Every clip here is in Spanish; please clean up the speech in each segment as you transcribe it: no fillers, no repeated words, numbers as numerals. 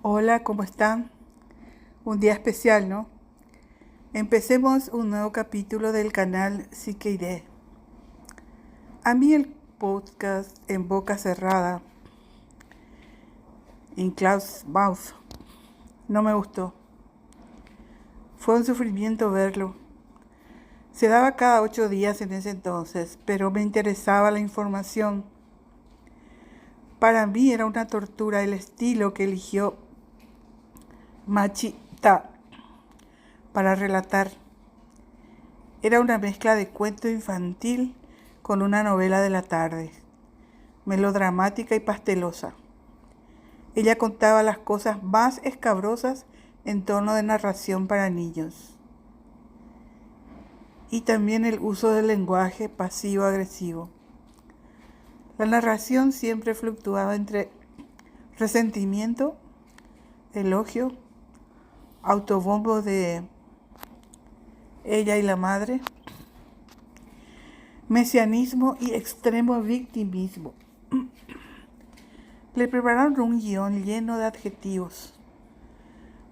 Hola, ¿cómo están? Un día especial, ¿no? Empecemos un nuevo capítulo del canal CKD. A mí el podcast en boca cerrada, in closed mouth, no me gustó. Fue un sufrimiento verlo. Se daba cada 8 días en ese entonces, pero me interesaba la información. Para mí era una tortura el estilo que eligió Machita para relatar. Era una mezcla de cuento infantil con una novela de la tarde, melodramática y pastelosa. Ella contaba las cosas más escabrosas en tono de narración para niños. Y también el uso del lenguaje pasivo-agresivo. La narración siempre fluctuaba entre resentimiento, elogio, autobombo de ella y la madre, mesianismo y extremo victimismo. Le prepararon un guión lleno de adjetivos,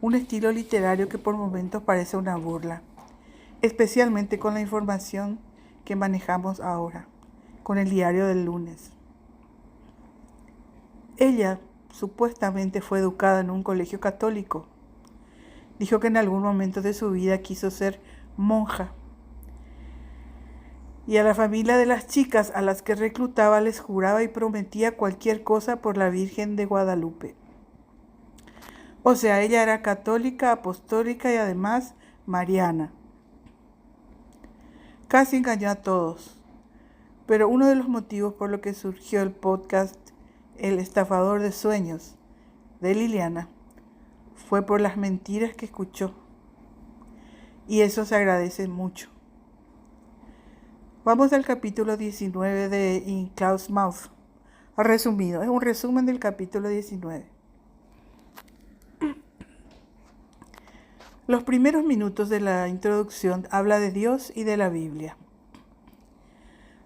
un estilo literario que por momentos parece una burla, especialmente con la información que manejamos ahora, con el diario del lunes. Ella supuestamente fue educada en un colegio católico. Dijo que en algún momento de su vida quiso ser monja. Y a la familia de las chicas a las que reclutaba les juraba y prometía cualquier cosa por la Virgen de Guadalupe. O sea, ella era católica, apostólica y además mariana. Casi engañó a todos. Pero uno de los motivos por lo que surgió el podcast El estafador de sueños de Liliana fue por las mentiras que escuchó. Y eso se agradece mucho. Vamos al capítulo 19 de In Closed Mouth. Resumido, es un resumen del capítulo 19. Los primeros minutos de la introducción habla de Dios y de la Biblia.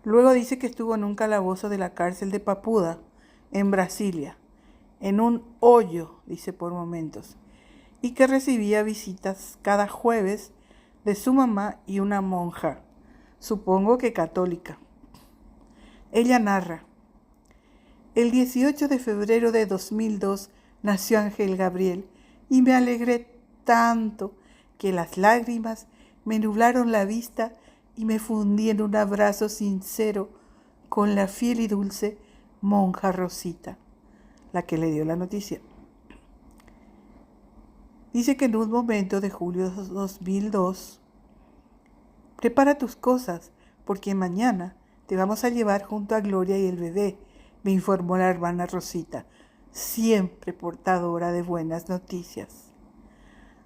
Luego dice que estuvo en un calabozo de la cárcel de Papuda, en Brasilia, en un hoyo, dice por momentos, y que recibía visitas cada jueves de su mamá y una monja, supongo que católica. Ella narra: el 18 de febrero de 2002 nació Ángel Gabriel y me alegré tanto que las lágrimas me nublaron la vista y me fundí en un abrazo sincero con la fiel y dulce monja Rosita, la que le dio la noticia. Dice que en un momento de julio de 2002, prepara tus cosas porque mañana te vamos a llevar junto a Gloria y el bebé, me informó la hermana Rosita, siempre portadora de buenas noticias.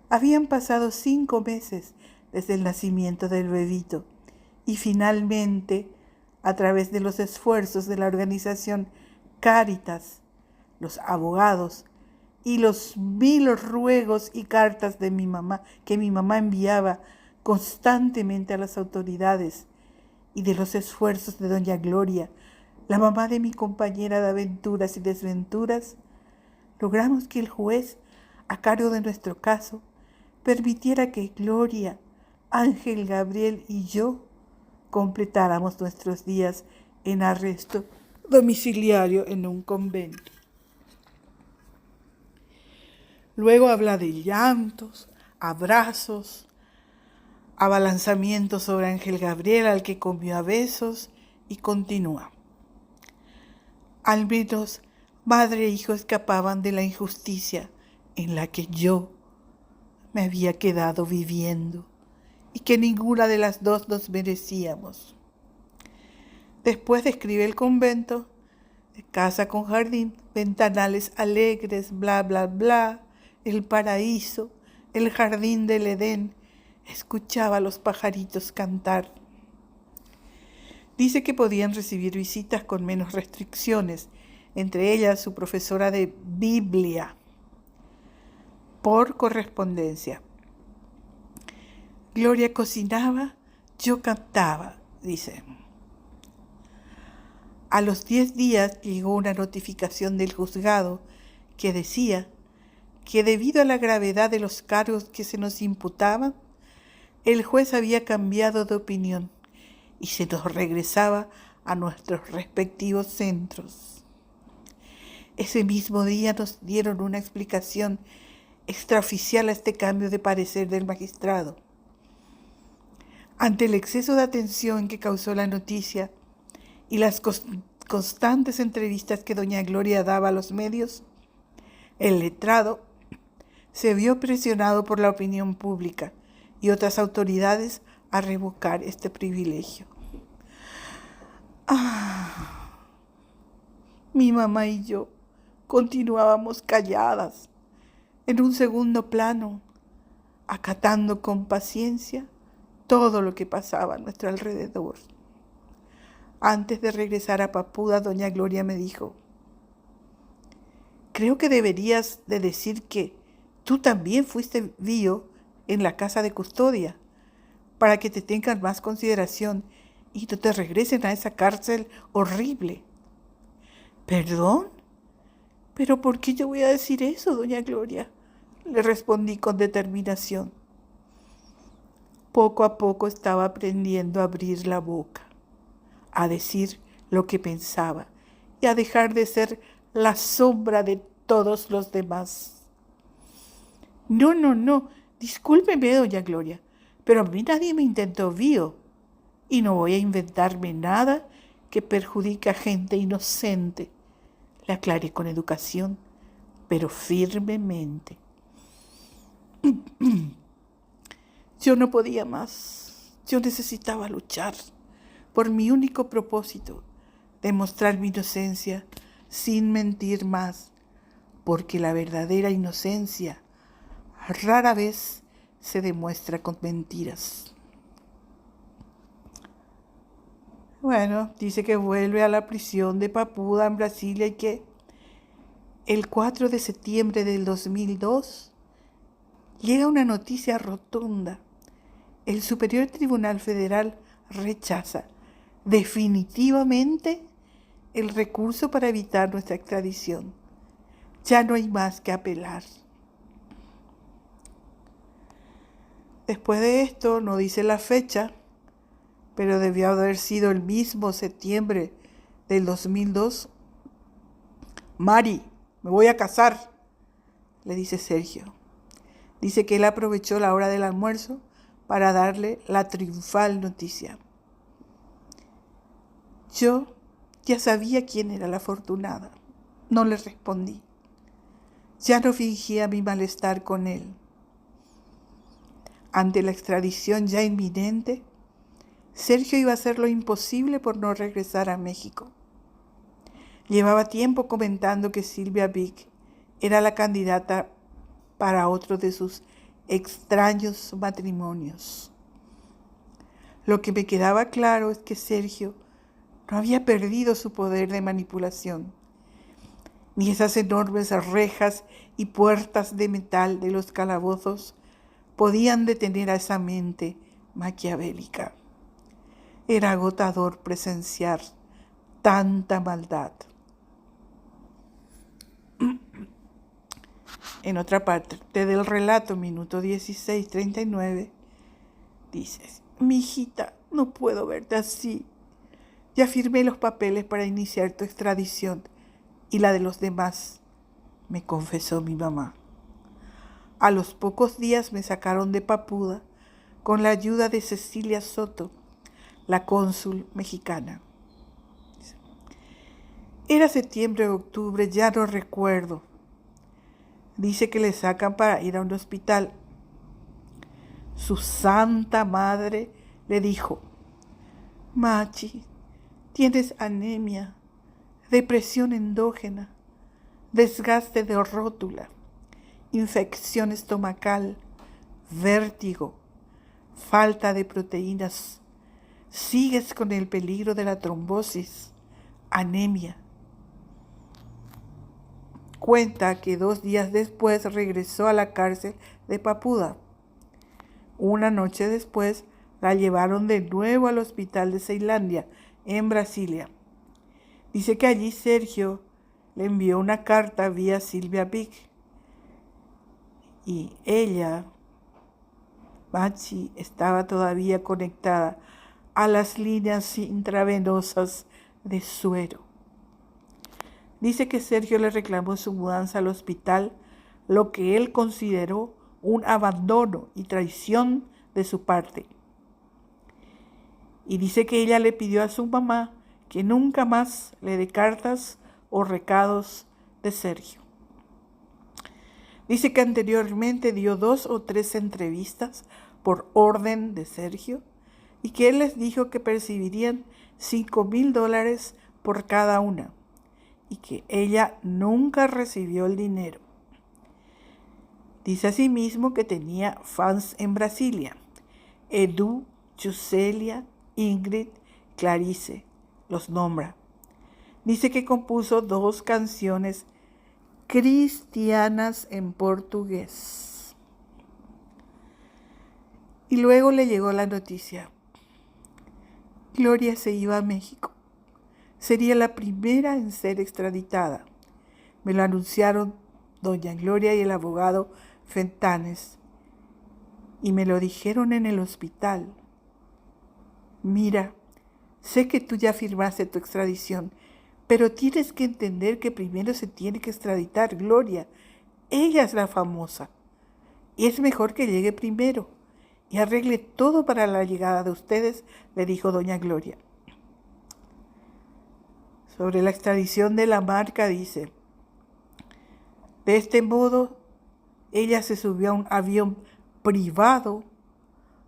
Habían pasado 5 meses desde el nacimiento del bebito y finalmente, a través de los esfuerzos de la organización Cáritas, los abogados y los 1000 ruegos y cartas de mi mamá que mi mamá enviaba constantemente a las autoridades y de los esfuerzos de doña Gloria, la mamá de mi compañera de aventuras y desventuras, logramos que el juez, a cargo de nuestro caso, permitiera que Gloria, Ángel Gabriel y yo completáramos nuestros días en arresto domiciliario en un convento. Luego habla de llantos, abrazos, abalanzamientos sobre Ángel Gabriel, al que comió a besos, y continúa. Al menos madre e hijo escapaban de la injusticia en la que yo me había quedado viviendo y que ninguna de las dos nos merecíamos. Después describe el convento, de casa con jardín, ventanales alegres, bla, bla, bla, el paraíso, el jardín del Edén. Escuchaba a los pajaritos cantar. Dice que podían recibir visitas con menos restricciones, entre ellas su profesora de Biblia, por correspondencia. Gloria cocinaba, yo cantaba, dice. A los 10 días llegó una notificación del juzgado que decía que debido a la gravedad de los cargos que se nos imputaban, el juez había cambiado de opinión y se nos regresaba a nuestros respectivos centros. Ese mismo día nos dieron una explicación extraoficial a este cambio de parecer del magistrado. Ante el exceso de atención que causó la noticia y las constantes entrevistas que doña Gloria daba a los medios, el letrado se vio presionado por la opinión pública y otras autoridades a revocar este privilegio. Mi mamá y yo continuábamos calladas, en un segundo plano, acatando con paciencia todo lo que pasaba a nuestro alrededor. Antes de regresar a Papuda, doña Gloria me dijo: creo que deberías de decir que tú también fuiste bio en la casa de custodia, para que te tengan más consideración y no te regresen a esa cárcel horrible. ¿Perdón? ¿Pero por qué yo voy a decir eso, doña Gloria?, le respondí con determinación. Poco a poco estaba aprendiendo a abrir la boca, a decir lo que pensaba y a dejar de ser la sombra de todos los demás. No, discúlpeme, doña Gloria, pero a mí nadie me intentó bio y no voy a inventarme nada que perjudique a gente inocente, le aclaré con educación, pero firmemente. Yo no podía más. Yo necesitaba luchar por mi único propósito, demostrar mi inocencia sin mentir más, porque la verdadera inocencia rara vez se demuestra con mentiras. Bueno, dice que vuelve a la prisión de Papuda en Brasilia y que el 4 de septiembre del 2002 llega una noticia rotunda. El Superior Tribunal Federal rechaza definitivamente el recurso para evitar nuestra extradición. Ya no hay más que apelar. Después de esto, no dice la fecha, pero debió haber sido el mismo septiembre del 2002. Mari, me voy a casar, le dice Sergio. Dice que él aprovechó la hora del almuerzo para darle la triunfal noticia. Yo ya sabía quién era la afortunada. No le respondí. Ya no fingía mi malestar con él. Ante la extradición ya inminente, Sergio iba a hacer lo imposible por no regresar a México. Llevaba tiempo comentando que Silvia Vick era la candidata para otro de sus extraños matrimonios. Lo que me quedaba claro es que Sergio no había perdido su poder de manipulación, ni esas enormes rejas y puertas de metal de los calabozos podían detener a esa mente maquiavélica. Era agotador presenciar tanta maldad. En otra parte del relato, minuto 16:39, dices: mi hijita, no puedo verte así. Ya firmé los papeles para iniciar tu extradición y la de los demás, me confesó mi mamá. A los pocos días me sacaron de Papuda con la ayuda de Cecilia Soto, la cónsul mexicana. Era septiembre o octubre, ya no recuerdo. Dice que le sacan para ir a un hospital. Su santa madre le dijo: Machi, tienes anemia, depresión endógena, desgaste de rótula, infección estomacal, vértigo, falta de proteínas. Sigues con el peligro de la trombosis, anemia. Cuenta que 2 días después regresó a la cárcel de Papuda. Una noche después la llevaron de nuevo al hospital de Ceilândia, en Brasilia. Dice que allí Sergio le envió una carta vía Silvia Vick y ella, Machi, estaba todavía conectada a las líneas intravenosas de suero. Dice que Sergio le reclamó su mudanza al hospital, lo que él consideró un abandono y traición de su parte. Y dice que ella le pidió a su mamá que nunca más le dé cartas o recados de Sergio. Dice que anteriormente dio 2 o 3 entrevistas por orden de Sergio y que él les dijo que percibirían $5,000 por cada una y que ella nunca recibió el dinero. Dice asimismo que tenía fans en Brasilia: Edu, Chucelia, Ingrid, Clarice, los nombra. Dice que compuso 2 canciones cristianas en portugués. Y luego le llegó la noticia: Gloria se iba a México. Sería la primera en ser extraditada. Me lo anunciaron doña Gloria y el abogado Fentanes, y me lo dijeron en el hospital. Mira, sé que tú ya firmaste tu extradición, pero tienes que entender que primero se tiene que extraditar Gloria. Ella es la famosa. Y es mejor que llegue primero y arregle todo para la llegada de ustedes, le dijo doña Gloria. Sobre la extradición de la Marca dice: de este modo, ella se subió a un avión privado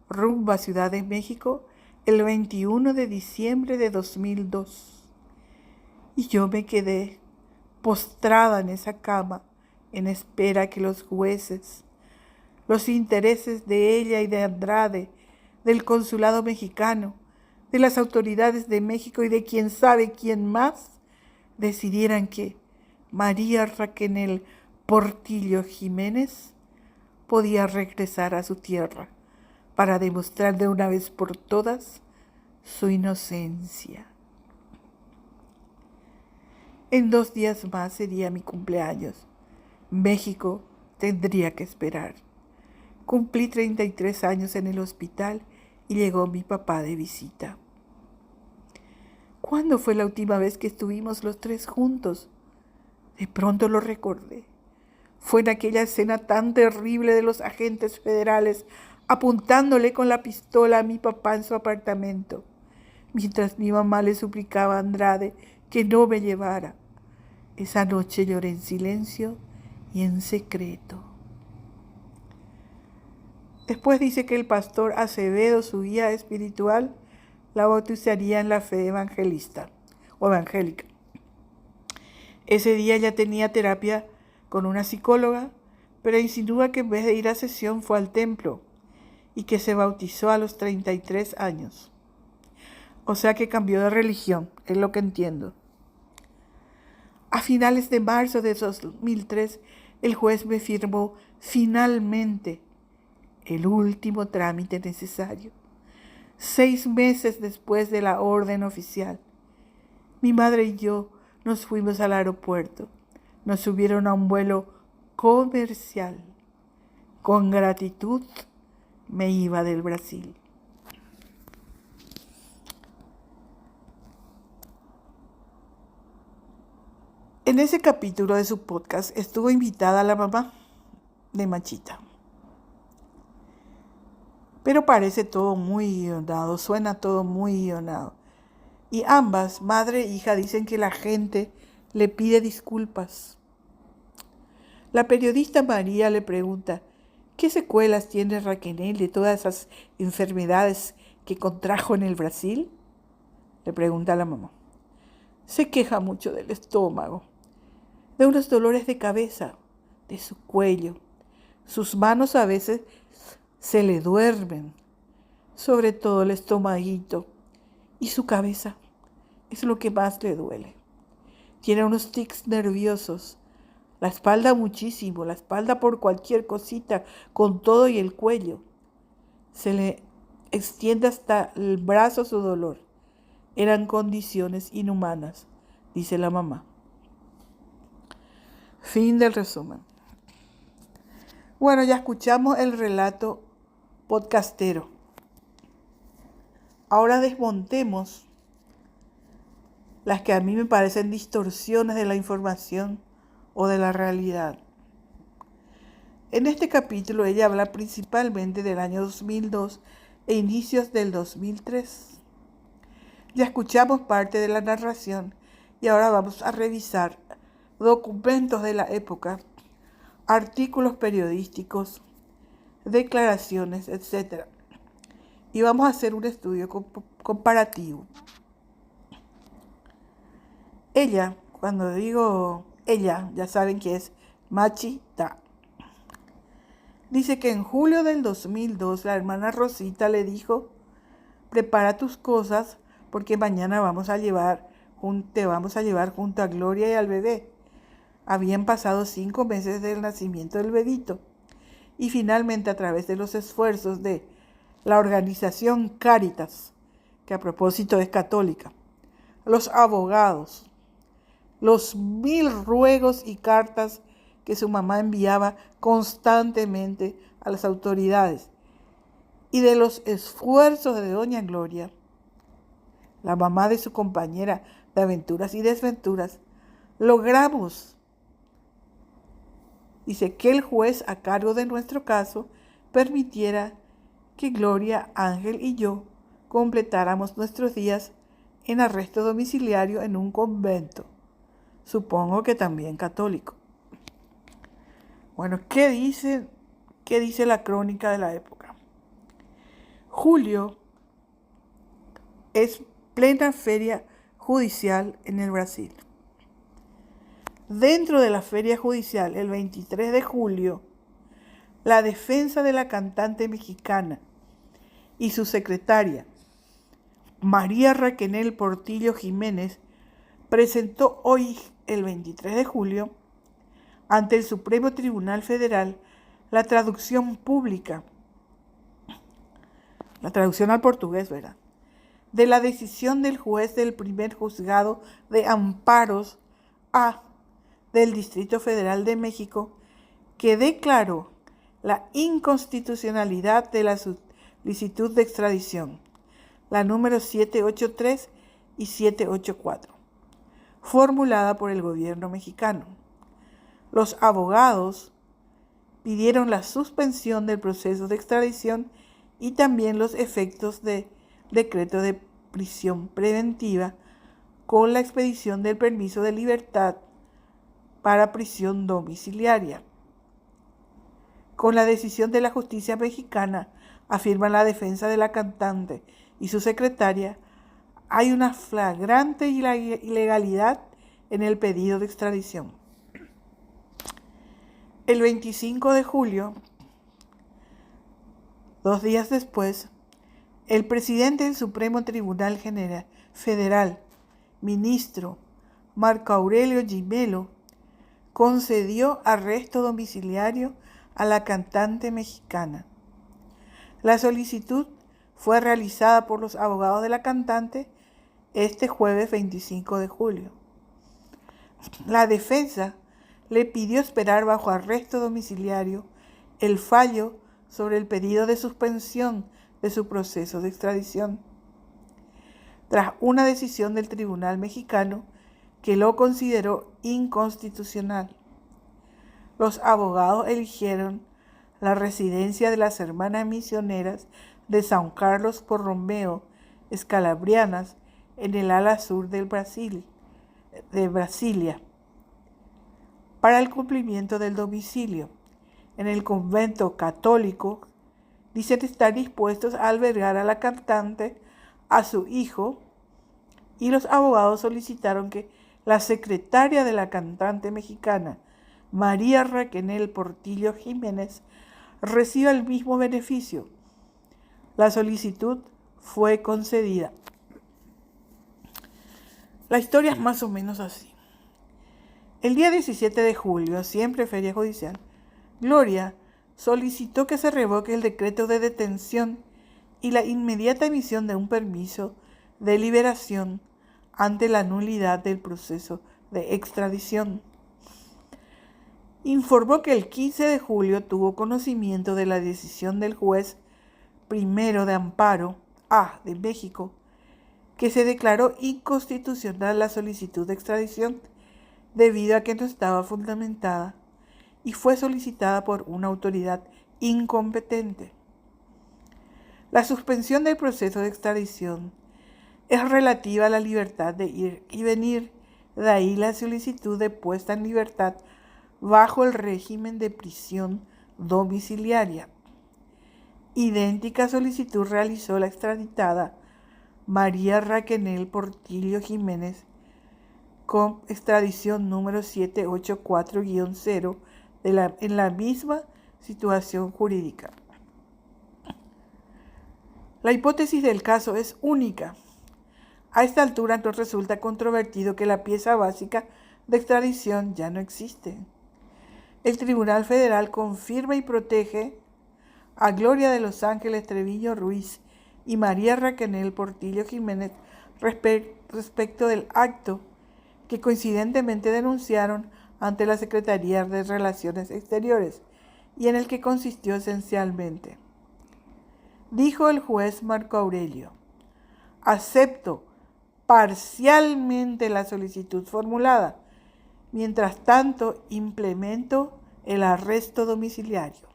rumbo a Ciudad de México el 21 de diciembre de 2002. Y yo me quedé postrada en esa cama en espera que los jueces, los intereses de ella y de Andrade, del consulado mexicano, de las autoridades de México y de quién sabe quién más, decidieran que María Raquenel Portillo Jiménez podía regresar a su tierra para demostrar de una vez por todas su inocencia. En 2 días más sería mi cumpleaños. México tendría que esperar. Cumplí 33 años en el hospital y llegó mi papá de visita. ¿Cuándo fue la última vez que estuvimos los 3 juntos? De pronto lo recordé. Fue en aquella escena tan terrible de los agentes federales apuntándole con la pistola a mi papá en su apartamento, mientras mi mamá le suplicaba a Andrade que no me llevara. Esa noche lloré en silencio y en secreto. Después dice que el pastor Acevedo, su guía espiritual, la bautizaría en la fe evangelista o evangélica. Ese día ya tenía terapia con una psicóloga, pero insinúa que en vez de ir a sesión fue al templo y que se bautizó a los 33 años. O sea que cambió de religión, es lo que entiendo. A finales de marzo de 2003, el juez me firmó finalmente el último trámite necesario. 6 meses después de la orden oficial, mi madre y yo nos fuimos al aeropuerto. Nos subieron a un vuelo comercial. Con gratitud me iba del Brasil. En ese capítulo de su podcast estuvo invitada la mamá de Machita. Pero parece todo muy guionado, suena todo muy guionado. Y ambas, madre e hija, dicen que la gente le pide disculpas. La periodista María le pregunta: ¿qué secuelas tiene Raquenel de todas esas enfermedades que contrajo en el Brasil? Le pregunta a la mamá. Se queja mucho del estómago, de unos dolores de cabeza, de su cuello. Sus manos a veces se le duermen, sobre todo el estomaguito, y su cabeza es lo que más le duele. Tiene unos tics nerviosos, la espalda muchísimo, la espalda por cualquier cosita, con todo y el cuello. Se le extiende hasta el brazo su dolor. Eran condiciones inhumanas, dice la mamá. Fin del resumen. Bueno, ya escuchamos el relato podcastero. Ahora desmontemos las que a mí me parecen distorsiones de la información o de la realidad. En este capítulo ella habla principalmente del año 2002 e inicios del 2003. Ya escuchamos parte de la narración y ahora vamos a revisar documentos de la época, artículos periodísticos, declaraciones, etc. Y vamos a hacer un estudio comparativo. Ella, cuando digo ella, ya saben que es Machi Ta. Dice que en julio del 2002 la hermana Rosita le dijo: prepara tus cosas porque mañana te vamos a llevar junto a Gloria y al bebé. Habían pasado 5 meses del nacimiento del bebito y finalmente, a través de los esfuerzos de la organización Cáritas, que a propósito es católica, los abogados, los 1000 ruegos y cartas que su mamá enviaba constantemente a las autoridades y de los esfuerzos de doña Gloria, la mamá de su compañera de aventuras y desventuras, logramos, dice, que el juez a cargo de nuestro caso permitiera que Gloria, Ángel y yo completáramos nuestros días en arresto domiciliario en un convento, supongo que también católico. Bueno, ¿qué dice la crónica de la época? Julio es plena feria judicial en el Brasil. Dentro de la feria judicial, el 23 de julio, la defensa de la cantante mexicana y su secretaria, María Raquenel Portillo Jiménez, presentó hoy, el 23 de julio, ante el Supremo Tribunal Federal, la traducción pública, la traducción al portugués, ¿verdad?, de la decisión del juez del primer juzgado de amparos A del Distrito Federal de México, que declaró la inconstitucionalidad de la solicitud de extradición, la número 783 y 784, formulada por el gobierno mexicano. Los abogados pidieron la suspensión del proceso de extradición y también los efectos de decreto de prisión preventiva con la expedición del permiso de libertad para prisión domiciliaria. Con la decisión de la justicia mexicana, afirma la defensa de la cantante y su secretaria, hay una flagrante ilegalidad en el pedido de extradición. El 25 de julio, 2 días después, el presidente del Supremo Tribunal Federal, ministro Marco Aurelio Gimelo, concedió arresto domiciliario a la cantante mexicana. La solicitud fue realizada por los abogados de la cantante este jueves 25 de julio. La defensa le pidió esperar bajo arresto domiciliario el fallo sobre el pedido de suspensión de su proceso de extradición, tras una decisión del Tribunal Mexicano que lo consideró inconstitucional. Los abogados eligieron la residencia de las hermanas misioneras de San Carlos Borromeo Escalabrianas en el ala sur de Brasilia, para el cumplimiento del domicilio. En el convento católico dicen estar dispuestos a albergar a la cantante, a su hijo, y los abogados solicitaron que la secretaria de la cantante mexicana, María Raquenel Portillo Jiménez, reciba el mismo beneficio. La solicitud fue concedida. La historia es más o menos así. El día 17 de julio, siempre feria judicial, Gloria solicitó que se revoque el decreto de detención y la inmediata emisión de un permiso de liberación ante la nulidad del proceso de extradición. informó que el 15 de julio tuvo conocimiento de la decisión del juez primero de amparo A de México, que se declaró inconstitucional la solicitud de extradición debido a que no estaba fundamentada y fue solicitada por una autoridad incompetente. La suspensión del proceso de extradición es relativa a la libertad de ir y venir, de ahí la solicitud de puesta en libertad bajo el régimen de prisión domiciliaria. Idéntica solicitud realizó la extraditada María Raquenel Portillo Jiménez con extradición número 784-0 en la misma situación jurídica. La hipótesis del caso es única. A esta altura nos resulta controvertido que la pieza básica de extradición ya no existe. El Tribunal Federal confirma y protege a Gloria de Los Ángeles Treviño Ruiz y María Raquenel Portillo Jiménez respecto del acto que coincidentemente denunciaron ante la Secretaría de Relaciones Exteriores y en el que consistió esencialmente. Dijo el juez Marco Aurelio: acepto parcialmente la solicitud formulada, mientras tanto implemento el arresto domiciliario.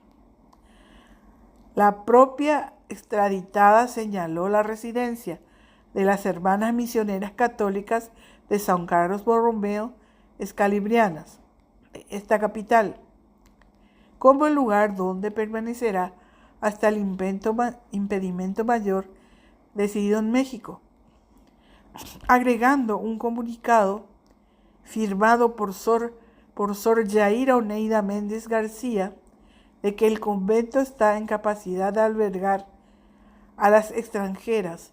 La propia extraditada señaló la residencia de las Hermanas Misioneras Católicas de San Carlos Borromeo Escalibrianas, esta capital, como el lugar donde permanecerá hasta el impedimento mayor decidido en México, agregando un comunicado firmado por Sor Yaira Oneida Méndez García de que el convento está en capacidad de albergar a las extranjeras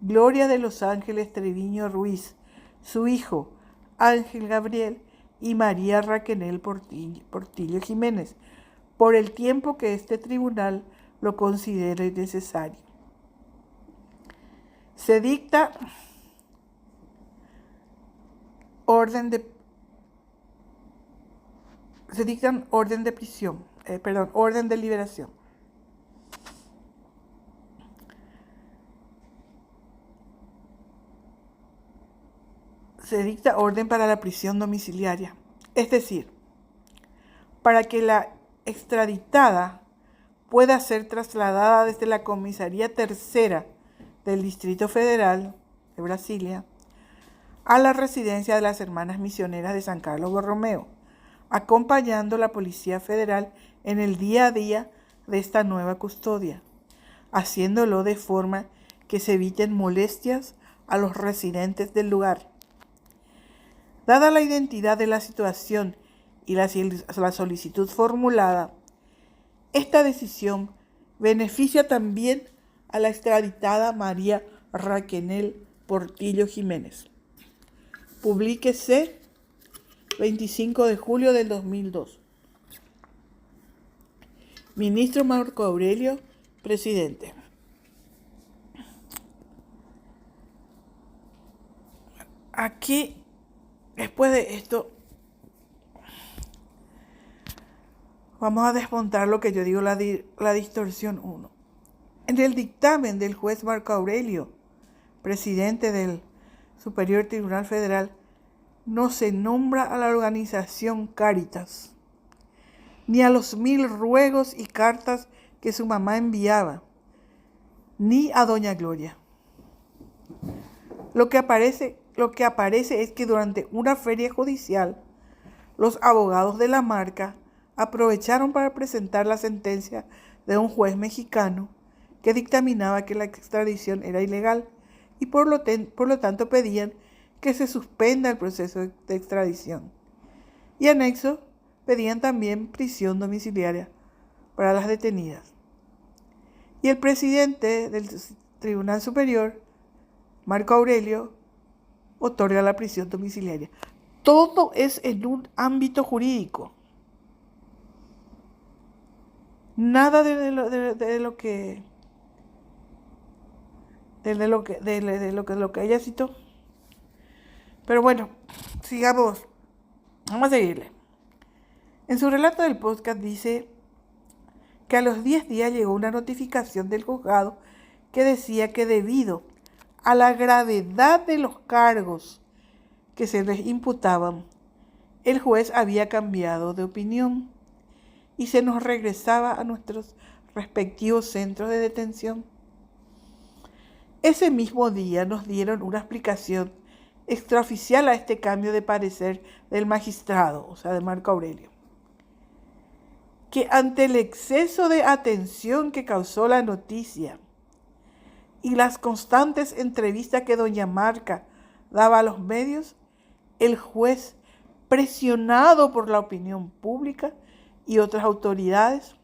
Gloria de Los Ángeles Treviño Ruiz, su hijo Ángel Gabriel y María Raquenel Portillo Jiménez, por el tiempo que este tribunal lo considere necesario. Se dicta orden de liberación. Se dicta orden para la prisión domiciliaria, es decir, para que la extraditada pueda ser trasladada desde la Comisaría Tercera del Distrito Federal de Brasilia a la residencia de las Hermanas Misioneras de San Carlos Borromeo, acompañando a la Policía Federal en el día a día de esta nueva custodia, haciéndolo de forma que se eviten molestias a los residentes del lugar. Dada la identidad de la situación y la solicitud formulada, esta decisión beneficia también a la extraditada María Raquenel Portillo Jiménez. Publíquese 25 de julio del 2002. Ministro Marco Aurelio, presidente. Aquí, después de esto, vamos a desmontar lo que yo digo, la distorsión 1. En el dictamen del juez Marco Aurelio, presidente del Superior Tribunal Federal, no se nombra a la organización Cáritas, ni a los 1000 ruegos y cartas que su mamá enviaba, ni a doña Gloria. Lo que aparece es que durante una feria judicial, los abogados de la marca aprovecharon para presentar la sentencia de un juez mexicano que dictaminaba que la extradición era ilegal y por lo tanto pedían que se suspenda el proceso de extradición. Y anexo, pedían también prisión domiciliaria para las detenidas. Y el presidente del Tribunal Superior, Marco Aurelio, otorga la prisión domiciliaria. Todo es en un ámbito jurídico. Nada de lo que ella citó. Pero bueno, sigamos. Vamos a seguirle. En su relato del podcast dice que a los 10 días llegó una notificación del juzgado que decía que debido a la gravedad de los cargos que se les imputaban, el juez había cambiado de opinión y se nos regresaba a nuestros respectivos centros de detención. Ese mismo día nos dieron una explicación extraoficial a este cambio de parecer del magistrado, o sea, de Marco Aurelio, que ante el exceso de atención que causó la noticia y las constantes entrevistas que doña Marca daba a los medios, el juez, presionado por la opinión pública y otras autoridades,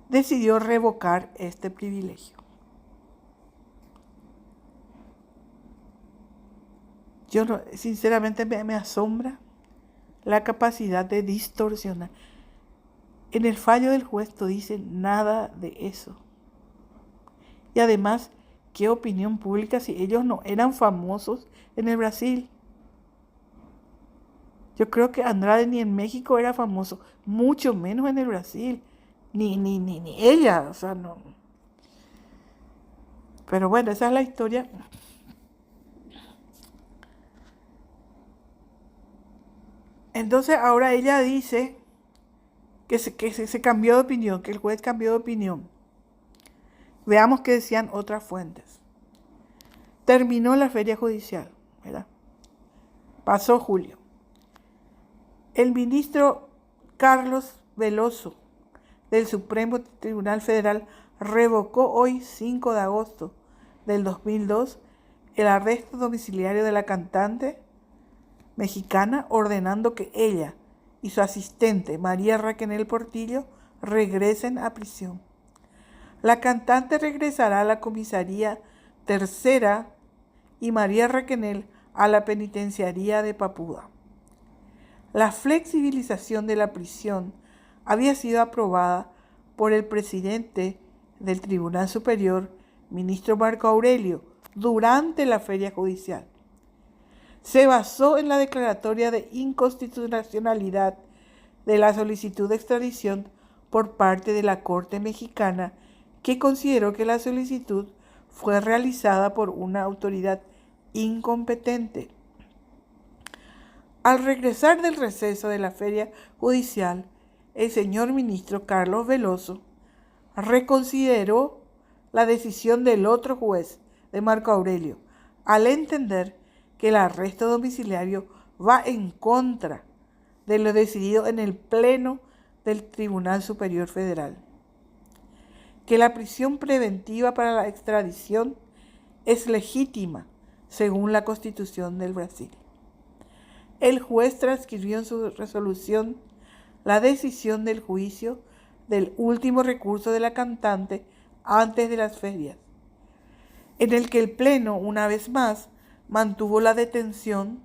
decidió revocar este privilegio. Sinceramente me asombra la capacidad de distorsionar. En el fallo del juez no dice nada de eso. Y además, ¿qué opinión pública si ellos no eran famosos en el Brasil? Yo creo que Andrade ni en México era famoso, mucho menos en el Brasil. Ni ella, o sea, no. Pero bueno, esa es la historia. Entonces ahora ella dice que se cambió de opinión, que el juez cambió de opinión. Veamos qué decían otras fuentes. Terminó la feria judicial, ¿verdad? Pasó julio. El ministro Carlos Veloso del Supremo Tribunal Federal revocó hoy, 5 de agosto del 2002, el arresto domiciliario de la cantante mexicana, ordenando que ella y su asistente, María Raquel Portillo, regresen a prisión. La cantante regresará a la comisaría tercera y María Raquel a la penitenciaría de Papúa. La flexibilización de la prisión había sido aprobada por el presidente del Tribunal Superior, ministro Marco Aurelio, durante la feria judicial. Se basó en la declaratoria de inconstitucionalidad de la solicitud de extradición por parte de la Corte Mexicana, que consideró que la solicitud fue realizada por una autoridad incompetente. Al regresar del receso de la feria judicial, el señor ministro Carlos Veloso reconsideró la decisión del otro juez, de Marco Aurelio, al entender que el arresto domiciliario va en contra de lo decidido en el Pleno del Tribunal Superior Federal, que la prisión preventiva para la extradición es legítima según la Constitución del Brasil. El juez transcribió en su resolución la decisión del juicio del último recurso de la cantante antes de las ferias, en el que el Pleno, una vez más, mantuvo la detención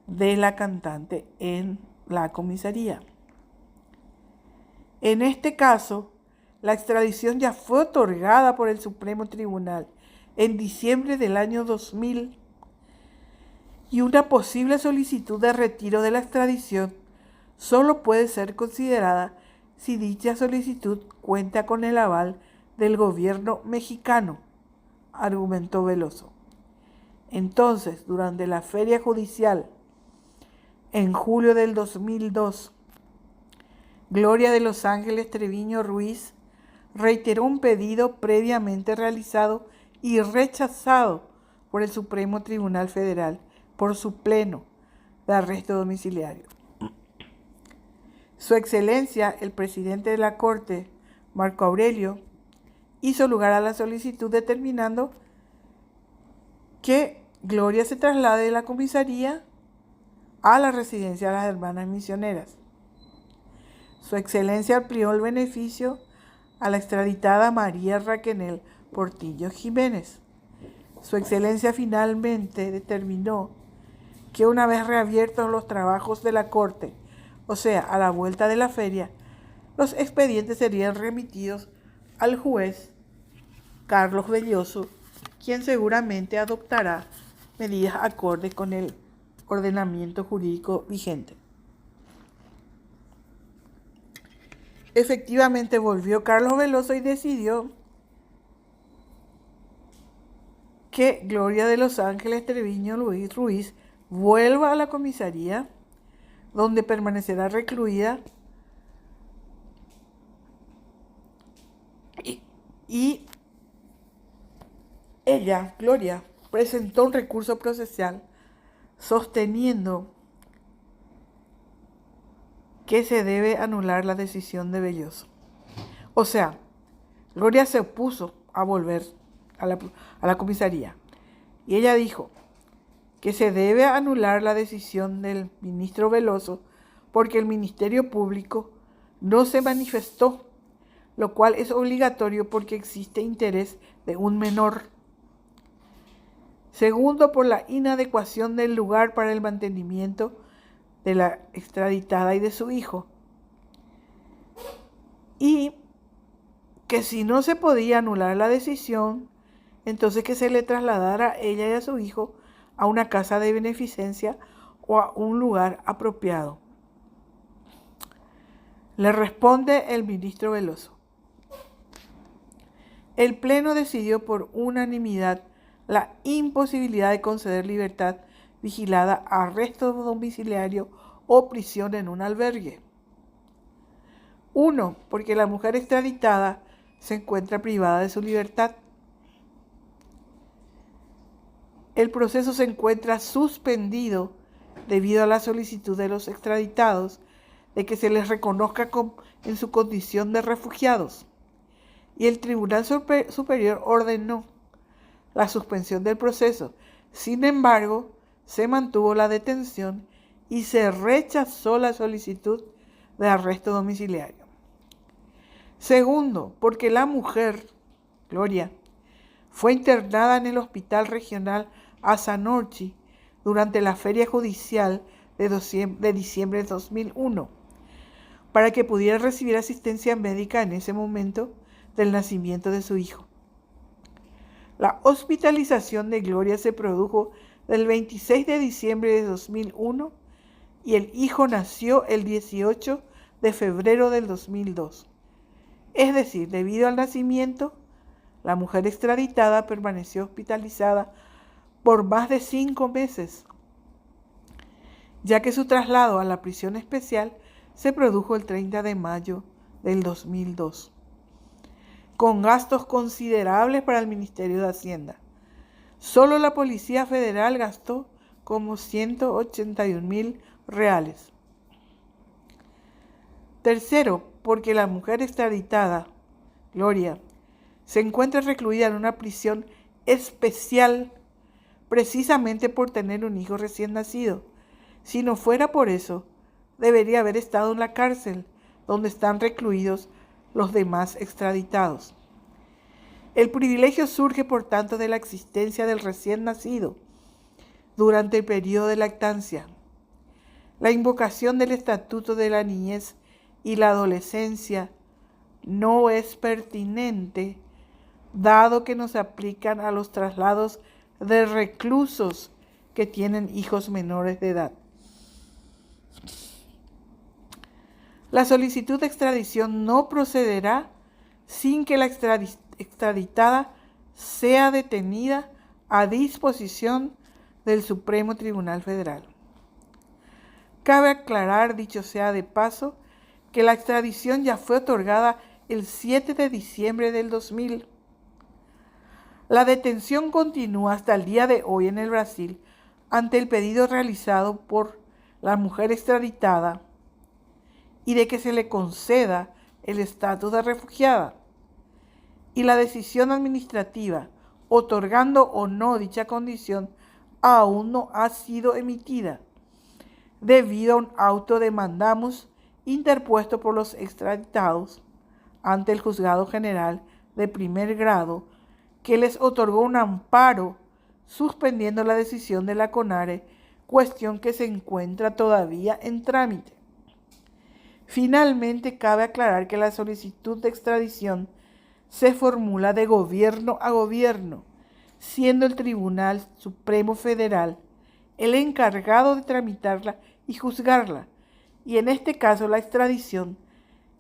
de la cantante en la comisaría. En este caso, la extradición ya fue otorgada por el Supremo Tribunal en diciembre del año 2000 y una posible solicitud de retiro de la extradición solo puede ser considerada si dicha solicitud cuenta con el aval del gobierno mexicano, argumentó Veloso. Entonces, durante la feria judicial, en julio del 2002, Gloria de Los Ángeles Treviño Ruiz reiteró un pedido previamente realizado y rechazado por el Supremo Tribunal Federal por su pleno de arresto domiciliario. Su Excelencia, el presidente de la Corte, Marco Aurelio, hizo lugar a la solicitud determinando que Gloria se traslade de la comisaría a la residencia de las hermanas misioneras. Su Excelencia amplió el beneficio a la extraditada María Raquel Portillo Jiménez. Su Excelencia finalmente determinó que una vez reabiertos los trabajos de la Corte, o sea, a la vuelta de la feria, los expedientes serían remitidos al juez Carlos Veloso, quien seguramente adoptará medidas acordes con el ordenamiento jurídico vigente. Efectivamente volvió Carlos Veloso y decidió que Gloria de Los Ángeles Treviño Luis Ruiz vuelva a la comisaría, donde permanecerá recluida y ella, Gloria, presentó un recurso procesal sosteniendo que se debe anular la decisión de Belloso. O sea, Gloria se opuso a volver a la comisaría y ella dijo que se debe anular la decisión del ministro Veloso porque el Ministerio Público no se manifestó, lo cual es obligatorio porque existe interés de un menor. Segundo, por la inadecuación del lugar para el mantenimiento de la extraditada y de su hijo. Y que si no se podía anular la decisión, entonces que se le trasladara a ella y a su hijo a una casa de beneficencia o a un lugar apropiado. Le responde el ministro Veloso. El Pleno decidió por unanimidad la imposibilidad de conceder libertad vigilada, arresto domiciliario o prisión en un albergue. 1. Porque la mujer extraditada se encuentra privada de su libertad. El proceso se encuentra suspendido debido a la solicitud de los extraditados de que se les reconozca en su condición de refugiados. Y el Tribunal Superior ordenó la suspensión del proceso. Sin embargo, se mantuvo la detención y se rechazó la solicitud de arresto domiciliario. Segundo, porque la mujer, Gloria, fue internada en el Hospital Regional Azanorchi durante la feria judicial de diciembre de 2001 para que pudiera recibir asistencia médica en ese momento del nacimiento de su hijo. La hospitalización de Gloria se produjo del 26 de diciembre de 2001 y el hijo nació el 18 de febrero del 2002. Es decir, debido al nacimiento, la mujer extraditada permaneció hospitalizada por más de 5 meses, ya que su traslado a la prisión especial se produjo el 30 de mayo del 2002, con gastos considerables para el Ministerio de Hacienda. Solo la Policía Federal gastó como 181.000 reales. Tercero, porque la mujer extraditada, Gloria, se encuentra recluida en una prisión especial precisamente por tener un hijo recién nacido. Si no fuera por eso, debería haber estado en la cárcel donde están recluidos los demás extraditados. El privilegio surge, por tanto, de la existencia del recién nacido durante el periodo de lactancia. La invocación del Estatuto de la Niñez y la Adolescencia no es pertinente, dado que no se aplican a los traslados de reclusos que tienen hijos menores de edad. La solicitud de extradición no procederá sin que la extraditada sea detenida a disposición del Supremo Tribunal Federal. Cabe aclarar, dicho sea de paso, que la extradición ya fue otorgada el 7 de diciembre del 2000. La detención continúa hasta el día de hoy en el Brasil ante el pedido realizado por la mujer extraditada y de que se le conceda el estatus de refugiada. Y la decisión administrativa, otorgando o no dicha condición, aún no ha sido emitida, debido a un auto de mandamus interpuesto por los extraditados ante el Juzgado General de Primer Grado, que les otorgó un amparo suspendiendo la decisión de la CONARE, cuestión que se encuentra todavía en trámite. Finalmente, cabe aclarar que la solicitud de extradición se formula de gobierno a gobierno, siendo el Tribunal Supremo Federal el encargado de tramitarla y juzgarla, y en este caso la extradición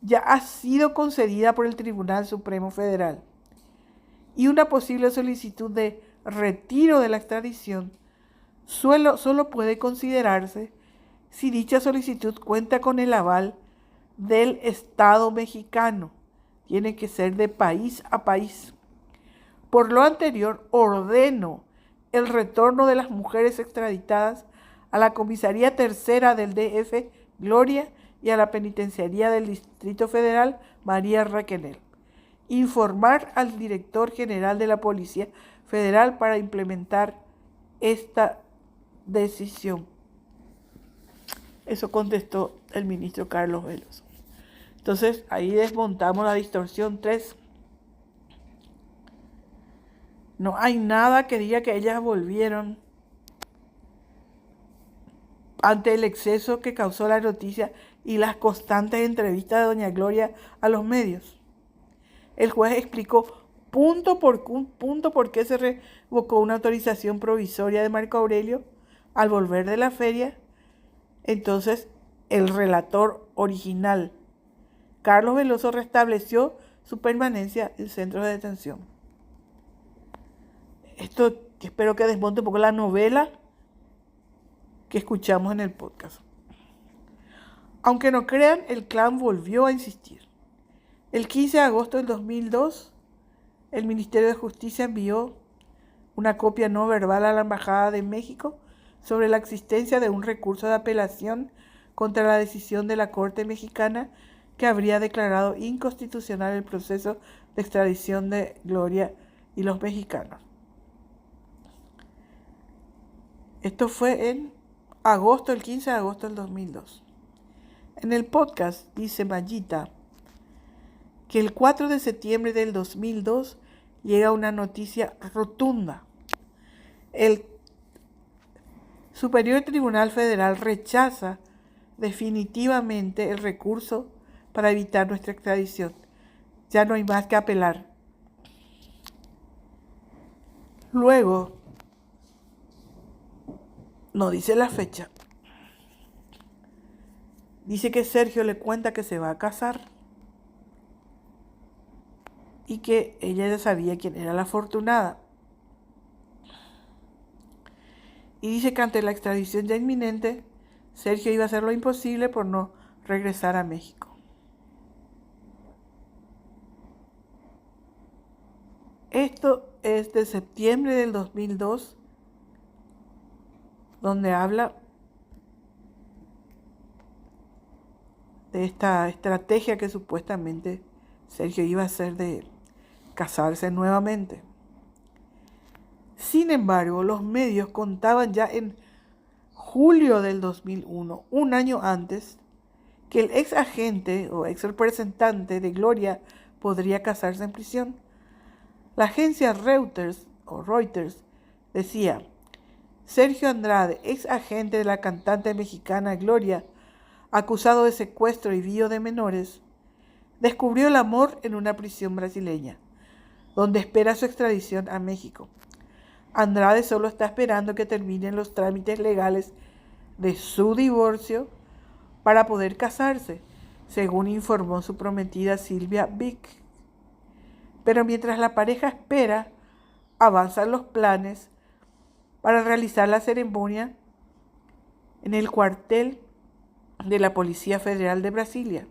ya ha sido concedida por el Tribunal Supremo Federal y una posible solicitud de retiro de la extradición solo puede considerarse si dicha solicitud cuenta con el aval del Estado mexicano. Tiene que ser de país a país. Por lo anterior, ordeno el retorno de las mujeres extraditadas a la Comisaría Tercera del DF, Gloria, y a la Penitenciaría del Distrito Federal, María Raquenel. Informar al Director General de la Policía Federal para implementar esta decisión. Eso contestó el ministro Carlos Veloso. Entonces, ahí desmontamos la distorsión 3. No hay nada que diga que ellas volvieron ante el exceso que causó la noticia y las constantes entrevistas de doña Gloria a los medios. El juez explicó punto por qué se revocó una autorización provisoria de Marco Aurelio al volver de la feria. Entonces, el relator original, Carlos Veloso, restableció su permanencia en centros de detención. Esto espero que desmonte un poco la novela que escuchamos en el podcast. Aunque no crean, el clan volvió a insistir. El 15 de agosto del 2002, el Ministerio de Justicia envió una copia no verbal a la Embajada de México sobre la existencia de un recurso de apelación contra la decisión de la Corte Mexicana que habría declarado inconstitucional el proceso de extradición de Gloria y los mexicanos. Esto fue en agosto, el 15 de agosto del 2002. En el podcast dice Mayita que el 4 de septiembre del 2002 llega una noticia rotunda. El Superior Tribunal Federal rechaza definitivamente el recurso para evitar nuestra extradición. Ya no hay más que apelar. Luego, no dice la fecha. Dice que Sergio le cuenta que se va a casar y que ella ya sabía quién era la afortunada. Y dice que ante la extradición ya inminente, Sergio iba a hacer lo imposible por no regresar a México. Esto es de septiembre del 2002, donde habla de esta estrategia que supuestamente Sergio iba a hacer de casarse nuevamente. Sin embargo, los medios contaban ya en julio del 2001, un año antes, que el ex agente o ex representante de Gloria podría casarse en prisión. La agencia Reuters decía: Sergio Andrade, ex agente de la cantante mexicana Gloria, acusado de secuestro y envío de menores, descubrió el amor en una prisión brasileña, donde espera su extradición a México. Andrade solo está esperando que terminen los trámites legales de su divorcio para poder casarse, según informó su prometida Silvia Vick. Pero mientras la pareja espera, avanzan los planes para realizar la ceremonia en el cuartel de la Policía Federal de Brasilia,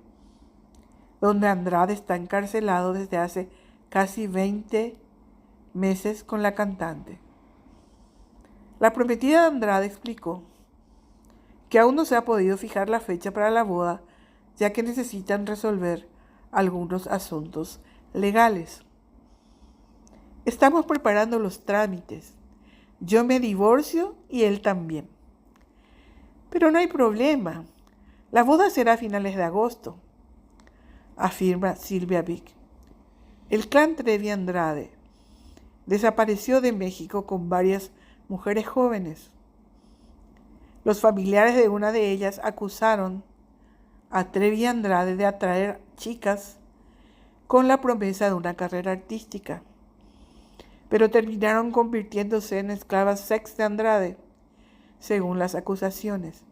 donde Andrade está encarcelado desde hace casi 20 meses con la cantante. La prometida de Andrade explicó que aún no se ha podido fijar la fecha para la boda, ya que necesitan resolver algunos asuntos legales. Estamos preparando los trámites. Yo me divorcio y él también. Pero no hay problema. La boda será a finales de agosto, afirma Silvia Vick. El clan Trevi Andrade desapareció de México con varias mujeres jóvenes. Los familiares de una de ellas acusaron a Trevi Andrade de atraer chicas con la promesa de una carrera artística, pero terminaron convirtiéndose en esclavas sex de Andrade, según las acusaciones.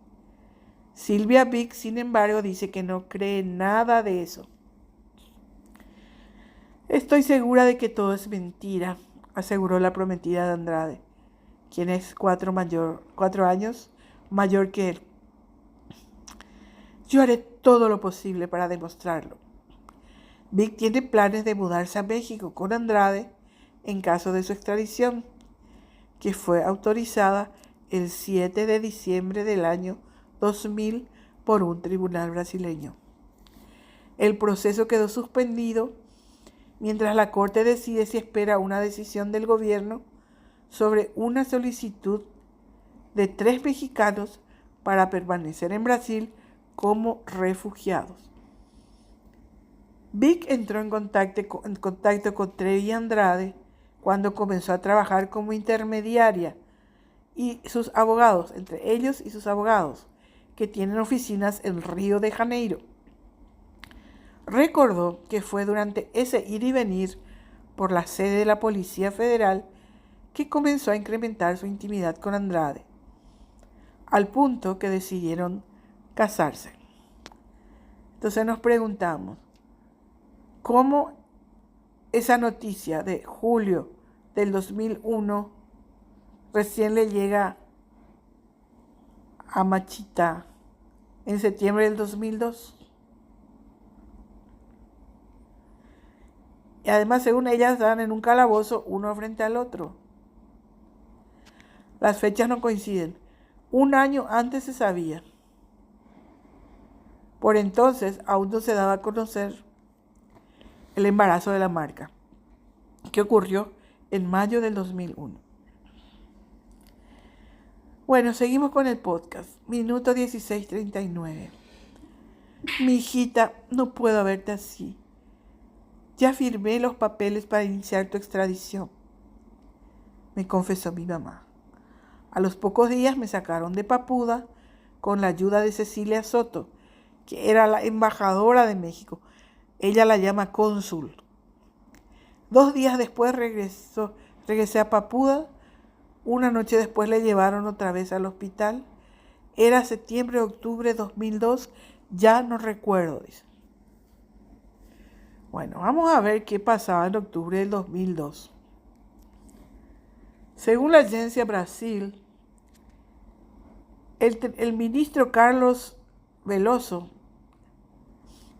Sylvia Vick, sin embargo, dice que no cree nada de eso. Estoy segura de que todo es mentira, aseguró la prometida de Andrade, quien es 4 años mayor que él. Yo haré todo lo posible para demostrarlo. Vick tiene planes de mudarse a México con Andrade en caso de su extradición, que fue autorizada el 7 de diciembre del año 2000 por un tribunal brasileño. El proceso quedó suspendido mientras la Corte decide si espera una decisión del gobierno sobre una solicitud de 3 mexicanos para permanecer en Brasil como refugiados. Vick entró en contacto con Trevi Andrade cuando comenzó a trabajar como intermediaria y sus abogados, entre ellos y sus abogados, que tienen oficinas en Río de Janeiro. Recordó que fue durante ese ir y venir por la sede de la Policía Federal que comenzó a incrementar su intimidad con Andrade, al punto que decidieron casarse. Entonces nos preguntamos, ¿cómo esa noticia de julio del 2001 recién le llega a Machita en septiembre del 2002? Y además, según ellas, estaban en un calabozo uno frente al otro. Las fechas no coinciden. Un año antes se sabía. Por entonces, aún no se daba a conocer el embarazo de la marca, que ocurrió en mayo del 2001. Bueno, seguimos con el podcast. Minuto 16:39. Mi hijita, no puedo verte así. Ya firmé los papeles para iniciar tu extradición, me confesó mi mamá. A los pocos días me sacaron de Papuda con la ayuda de Cecilia Soto, que era la embajadora de México. Ella la llama cónsul. 2 días después regresé a Papuda. Una noche después le llevaron otra vez al hospital. Era septiembre o octubre de 2002, ya no recuerdo, dice. Bueno, vamos a ver qué pasaba en octubre del 2002. Según la Agencia Brasil, el ministro Carlos Veloso,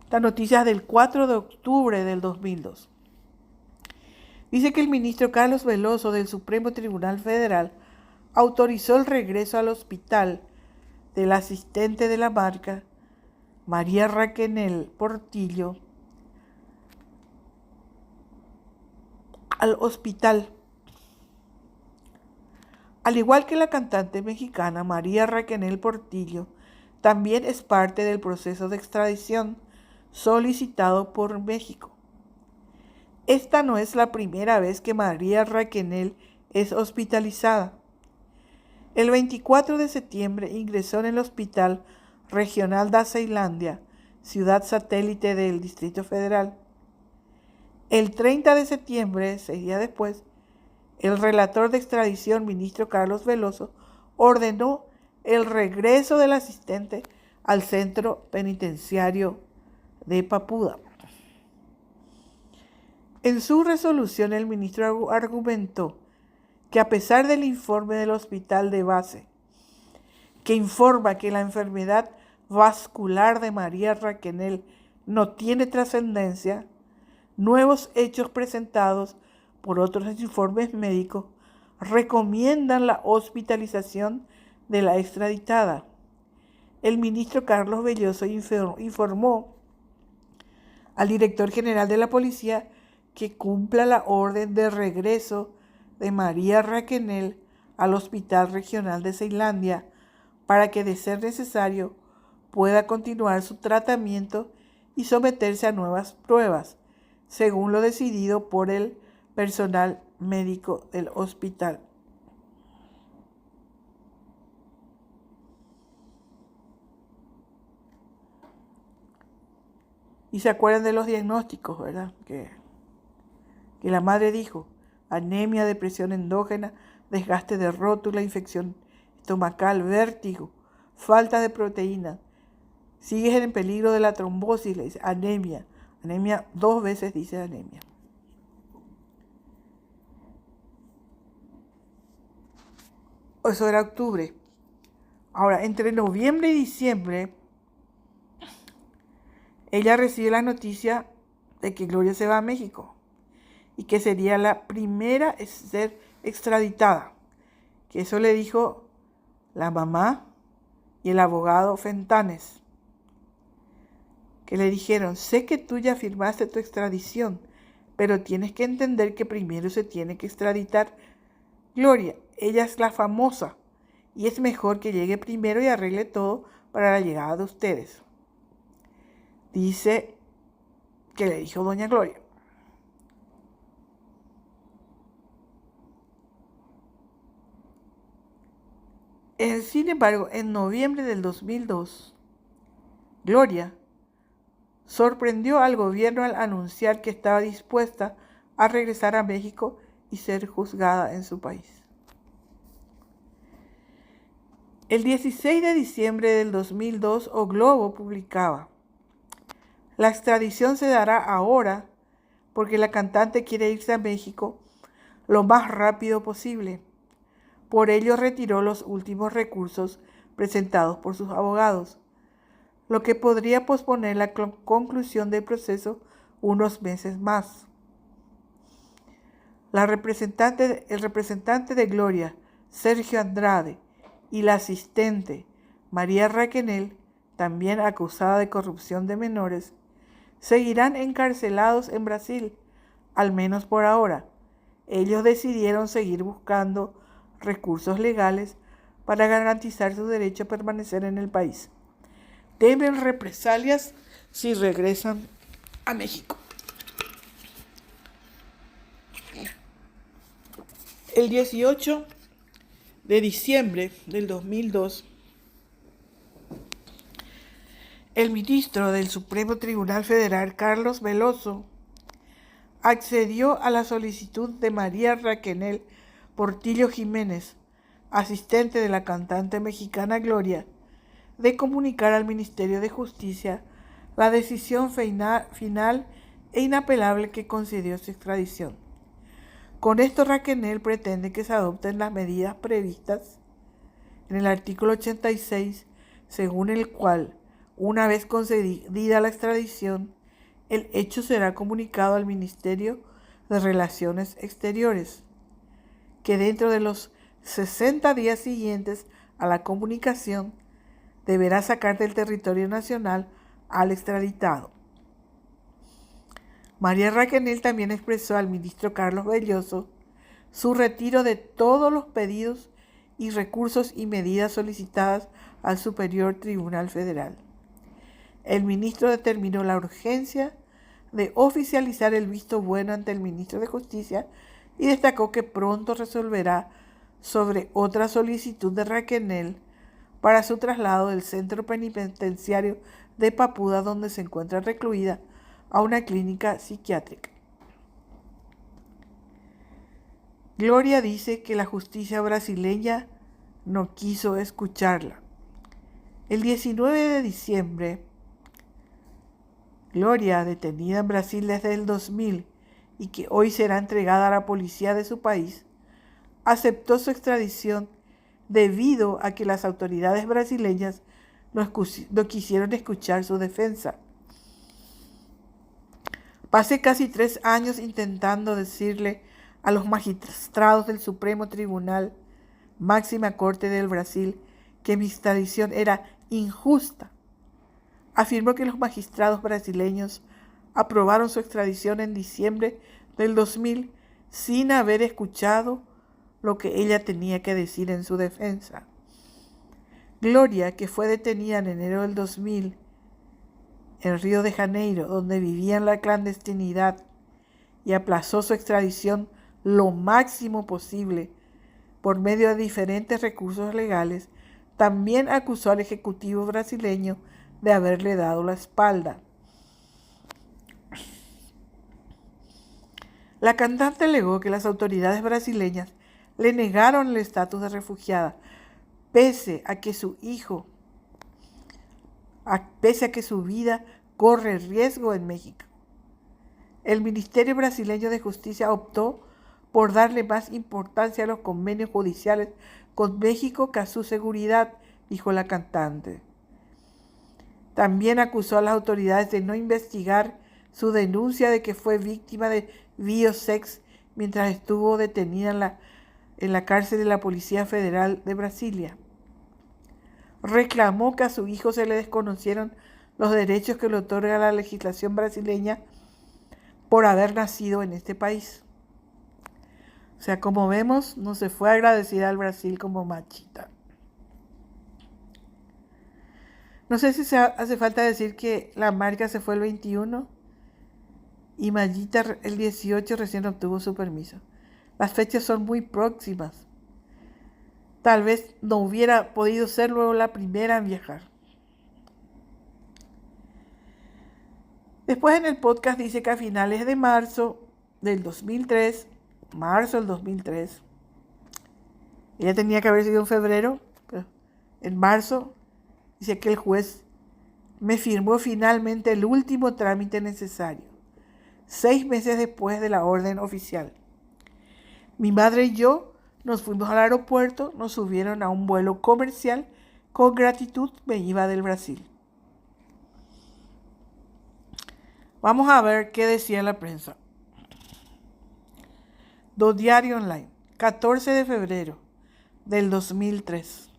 la noticia del 4 de octubre del 2002, dice que el ministro Carlos Veloso del Supremo Tribunal Federal autorizó el regreso al hospital del asistente de la marca, María Raquel Portillo, al hospital. Al igual que la cantante mexicana María Raquel Portillo, también es parte del proceso de extradición solicitado por México. Esta no es la primera vez que María Raquel es hospitalizada. El 24 de septiembre ingresó en el Hospital Regional de Ceilândia, ciudad satélite del Distrito Federal. El 30 de septiembre, 6 días después, el relator de extradición, ministro Carlos Veloso, ordenó el regreso del asistente al centro penitenciario de Papuda. En su resolución, el ministro argumentó que a pesar del informe del hospital de base, que informa que la enfermedad vascular de María Raquel no tiene trascendencia, nuevos hechos presentados por otros informes médicos recomiendan la hospitalización de la extraditada. El ministro Carlos Veloso informó al director general de la policía que cumpla la orden de regreso de María Raquel al Hospital Regional de Ceilândia para que, de ser necesario, pueda continuar su tratamiento y someterse a nuevas pruebas, según lo decidido por el personal médico del hospital. Y se acuerdan de los diagnósticos, ¿verdad? Que la madre dijo: anemia, depresión endógena, desgaste de rótula, infección estomacal, vértigo, falta de proteínas, Sigues en peligro de la trombosis, le dice, anemia. Anemia, 2 veces dice anemia. Eso era octubre. Ahora, entre noviembre y diciembre, ella recibe la noticia de que Gloria se va a México y que sería la primera en ser extraditada. Que eso le dijo la mamá y el abogado Fentanes, que le dijeron, sé que tú ya firmaste tu extradición, pero tienes que entender que primero se tiene que extraditar Gloria. Ella es la famosa y es mejor que llegue primero y arregle todo para la llegada de ustedes. Dice que le dijo doña Gloria. Sin embargo, en noviembre del 2002, Gloria sorprendió al gobierno al anunciar que estaba dispuesta a regresar a México y ser juzgada en su país. El 16 de diciembre del 2002, O Globo publicaba: la extradición se dará ahora porque la cantante quiere irse a México lo más rápido posible. Por ello retiró los últimos recursos presentados por sus abogados, lo que podría posponer la conclusión del proceso unos meses más. El representante de Gloria, Sergio Andrade, y la asistente, María Raquenel, también acusada de corrupción de menores, seguirán encarcelados en Brasil, al menos por ahora. Ellos decidieron seguir buscando recursos legales para garantizar su derecho a permanecer en el país. Temen represalias si regresan a México. El 18 de diciembre del 2002, el ministro del Supremo Tribunal Federal, Carlos Veloso, accedió a la solicitud de María Raquenel Portillo Jiménez, asistente de la cantante mexicana Gloria, de comunicar al Ministerio de Justicia la decisión final e inapelable que concedió su extradición. Con esto, Raquenel pretende que se adopten las medidas previstas en el artículo 86, según el cual, una vez concedida la extradición, el hecho será comunicado al Ministerio de Relaciones Exteriores, que dentro de los 60 días siguientes a la comunicación deberá sacar del territorio nacional al extraditado. María Raquenel también expresó al ministro Carlos Belloso su retiro de todos los pedidos y recursos y medidas solicitadas al Superior Tribunal Federal. El ministro determinó la urgencia de oficializar el visto bueno ante el ministro de Justicia y destacó que pronto resolverá sobre otra solicitud de Raquenel para su traslado del centro penitenciario de Papuda, donde se encuentra recluida, a una clínica psiquiátrica. Gloria dice que la justicia brasileña no quiso escucharla. El 19 de diciembre, Gloria, detenida en Brasil desde el 2000 y que hoy será entregada a la policía de su país, aceptó su extradición debido a que las autoridades brasileñas no quisieron escuchar su defensa. Pasé casi 3 años intentando decirle a los magistrados del Supremo Tribunal, máxima corte del Brasil, que mi extradición era injusta. Afirmó que los magistrados brasileños aprobaron su extradición en diciembre del 2000 sin haber escuchado lo que ella tenía que decir en su defensa. Gloria, que fue detenida en enero del 2000 en Río de Janeiro, donde vivía en la clandestinidad, y aplazó su extradición lo máximo posible por medio de diferentes recursos legales, también acusó al Ejecutivo brasileño de haberle dado la espalda. La cantante alegó que las autoridades brasileñas le negaron el estatus de refugiada, pese a que su hijo pese a que su vida corre riesgo en México. El Ministerio Brasileño de Justicia optó por darle más importancia a los convenios judiciales con México que a su seguridad, dijo la cantante. También acusó a las autoridades de no investigar su denuncia de que fue víctima de biosex mientras estuvo detenida en la cárcel de la Policía Federal de Brasilia. Reclamó que a su hijo se le desconocieron los derechos que le otorga la legislación brasileña por haber nacido en este país. O sea, como vemos, no se fue agradecida al Brasil como machita. No sé si hace falta decir que la marca se fue el 21 y Mayita el 18 recién obtuvo su permiso. Las fechas son muy próximas. Tal vez no hubiera podido ser luego la primera en viajar. Después en el podcast dice que a finales de marzo del 2003, ella tenía que haber sido en febrero, pero en marzo, dice que el juez me firmó finalmente el último trámite necesario, 6 meses después de la orden oficial. Mi madre y yo nos fuimos al aeropuerto, nos subieron a un vuelo comercial, con gratitud me iba del Brasil. Vamos a ver qué decía la prensa. Do Diario Online, 14 de febrero del 2003.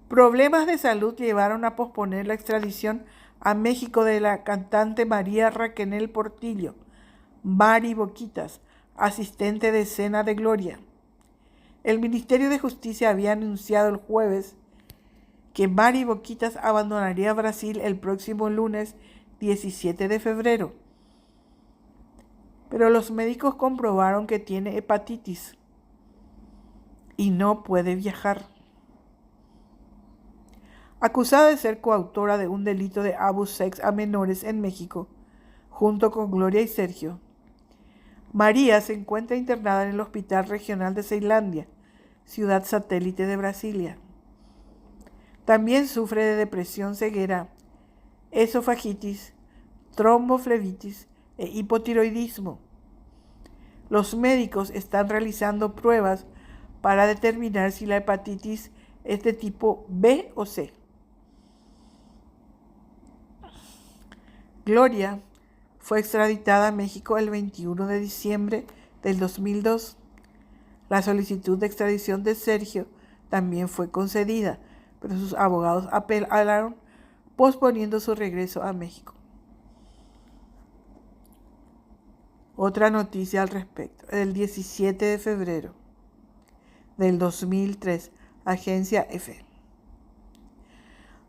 Problemas de salud llevaron a posponer la extradición a México de la cantante María Raquenel Portillo, Mari Boquitas, asistente de escena de Gloria. El Ministerio de Justicia había anunciado el jueves que Mari Boquitas abandonaría Brasil el próximo lunes 17 de febrero. Pero los médicos comprobaron que tiene hepatitis y no puede viajar. Acusada de ser coautora de un delito de abuso a menores en México, junto con Gloria y Sergio, María se encuentra internada en el Hospital Regional de Ceilândia, ciudad satélite de Brasilia. También sufre de depresión, ceguera, esofagitis, tromboflebitis e hipotiroidismo. Los médicos están realizando pruebas para determinar si la hepatitis es de tipo B o C. Gloria fue extraditada a México el 21 de diciembre del 2002. La solicitud de extradición de Sergio también fue concedida, pero sus abogados apelaron posponiendo su regreso a México. Otra noticia al respecto. El 17 de febrero del 2003, Agencia EFE.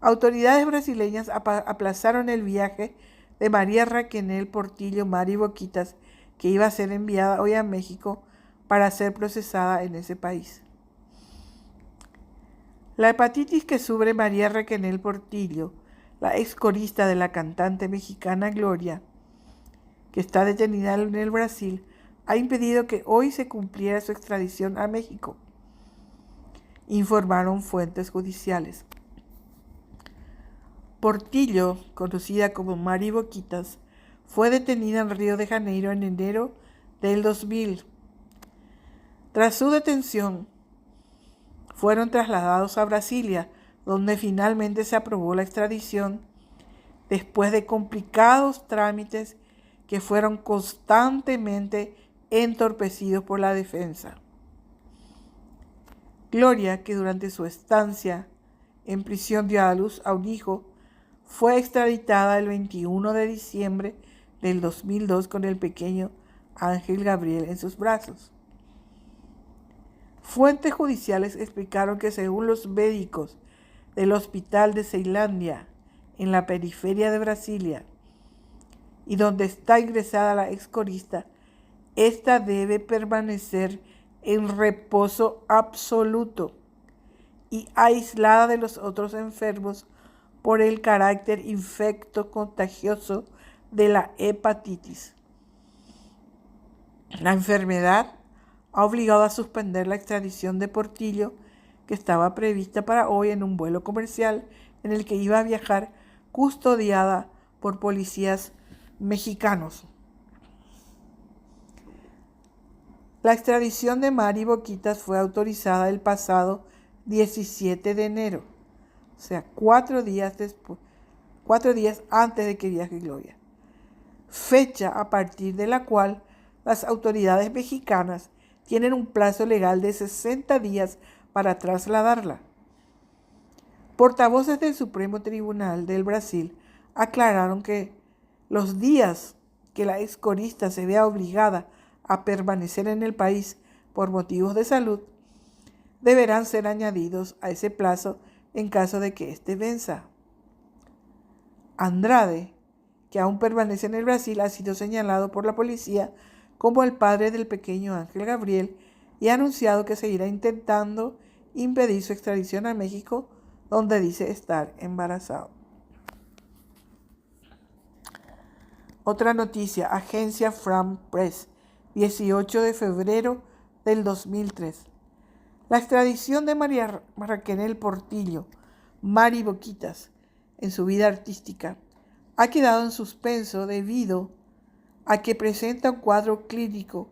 Autoridades brasileñas aplazaron el viaje de María Raquenel Portillo Mari Boquitas, que iba a ser enviada hoy a México para ser procesada en ese país. La hepatitis que sufre María Raquenel Portillo, la ex corista de la cantante mexicana Gloria, que está detenida en el Brasil, ha impedido que hoy se cumpliera su extradición a México, informaron fuentes judiciales. Portillo, conocida como Mari Boquitas, fue detenida en Río de Janeiro en enero del 2000. Tras su detención, fueron trasladados a Brasilia, donde finalmente se aprobó la extradición después de complicados trámites que fueron constantemente entorpecidos por la defensa. Gloria, que durante su estancia en prisión dio a luz a un hijo, fue extraditada el 21 de diciembre del 2002 con el pequeño Ángel Gabriel en sus brazos. Fuentes judiciales explicaron que según los médicos del Hospital de Ceilândia, en la periferia de Brasilia, y donde está ingresada la excorista, esta debe permanecer en reposo absoluto y aislada de los otros enfermos por el carácter infecto-contagioso de la hepatitis. La enfermedad ha obligado a suspender la extradición de Portillo, que estaba prevista para hoy en un vuelo comercial en el que iba a viajar custodiada por policías mexicanos. La extradición de Mari Boquitas fue autorizada el pasado 17 de enero, o sea, 4 días antes de que viaje Gloria, fecha a partir de la cual las autoridades mexicanas tienen un plazo legal de 60 días para trasladarla. Portavoces del Supremo Tribunal del Brasil aclararon que los días que la excorista se vea obligada a permanecer en el país por motivos de salud deberán ser añadidos a ese plazo en caso de que éste venza. Andrade, que aún permanece en el Brasil, ha sido señalado por la policía como el padre del pequeño Ángel Gabriel y ha anunciado que seguirá intentando impedir su extradición a México, donde dice estar embarazado. Otra noticia, agencia France Press, 18 de febrero del 2003. La extradición de María Raquel Portillo, Mari Boquitas, en su vida artística, ha quedado en suspenso debido a que presenta un cuadro clínico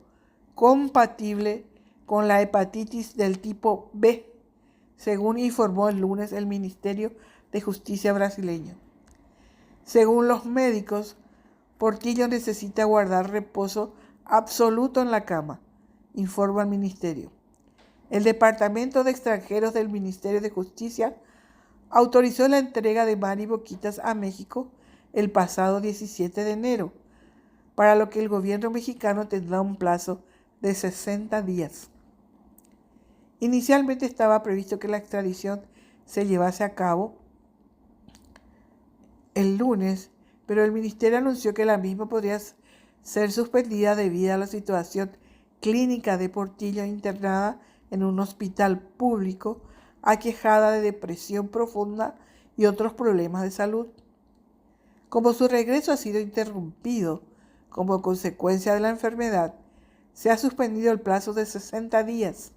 compatible con la hepatitis del tipo B, según informó el lunes el Ministerio de Justicia brasileño. Según los médicos, Portillo necesita guardar reposo absoluto en la cama, informa el ministerio. El Departamento de Extranjeros del Ministerio de Justicia autorizó la entrega de Mari Boquitas a México el pasado 17 de enero, para lo que el gobierno mexicano tendrá un plazo de 60 días. Inicialmente estaba previsto que la extradición se llevase a cabo el lunes, pero el ministerio anunció que la misma podría ser suspendida debido a la situación clínica de Portillo, internada en un hospital público, aquejada de depresión profunda y otros problemas de salud. Como su regreso ha sido interrumpido como consecuencia de la enfermedad, se ha suspendido el plazo de 60 días.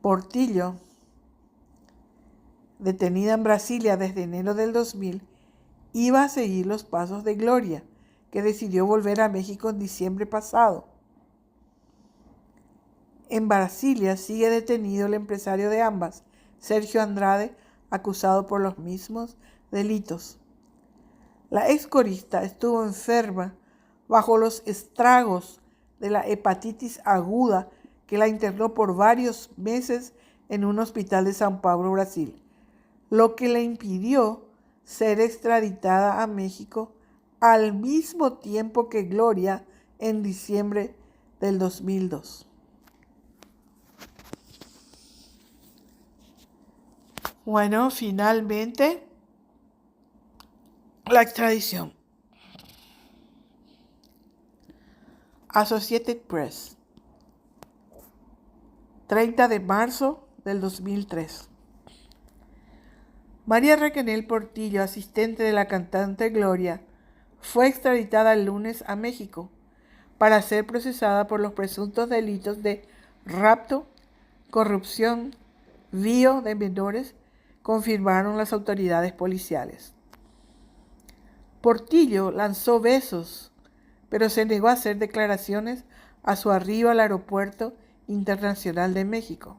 Portillo, detenida en Brasilia desde enero del 2000, iba a seguir los pasos de Gloria, que decidió volver a México en diciembre pasado. En Brasilia sigue detenido el empresario de ambas, Sergio Andrade, acusado por los mismos delitos. La excorista estuvo enferma bajo los estragos de la hepatitis aguda que la internó por varios meses en un hospital de São Paulo, Brasil, lo que le impidió ser extraditada a México al mismo tiempo que Gloria en diciembre del 2002. Bueno, finalmente, la extradición. Associated Press, 30 de marzo del 2003. María Raquel Portillo, asistente de la cantante Gloria, fue extraditada el lunes a México para ser procesada por los presuntos delitos de rapto, corrupción, vío de menores, confirmaron las autoridades policiales. Portillo lanzó besos, pero se negó a hacer declaraciones a su arribo al Aeropuerto Internacional de México.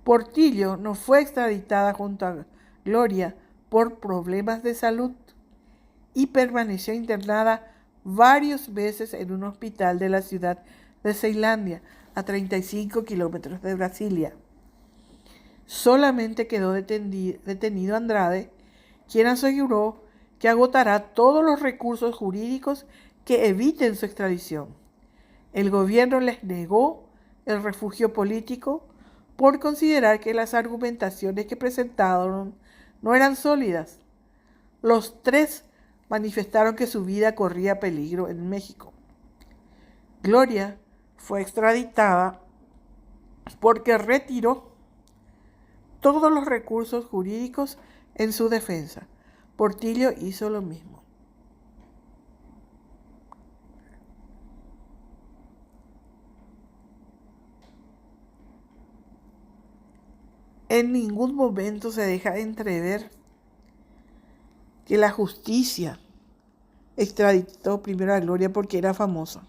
Portillo no fue extraditada junto a Gloria por problemas de salud y permaneció internada varios meses en un hospital de la ciudad de Ceilândia, a 35 kilómetros de Brasilia. Solamente quedó detenido Andrade, quien aseguró que agotará todos los recursos jurídicos que eviten su extradición. El gobierno les negó el refugio político por considerar que las argumentaciones que presentaron no eran sólidas. Los tres manifestaron que su vida corría peligro en México. Gloria fue extraditada porque retiró todos los recursos jurídicos en su defensa. Portillo hizo lo mismo. en ningún momento se deja entrever que la justicia extraditó primero a Gloria porque era famosa.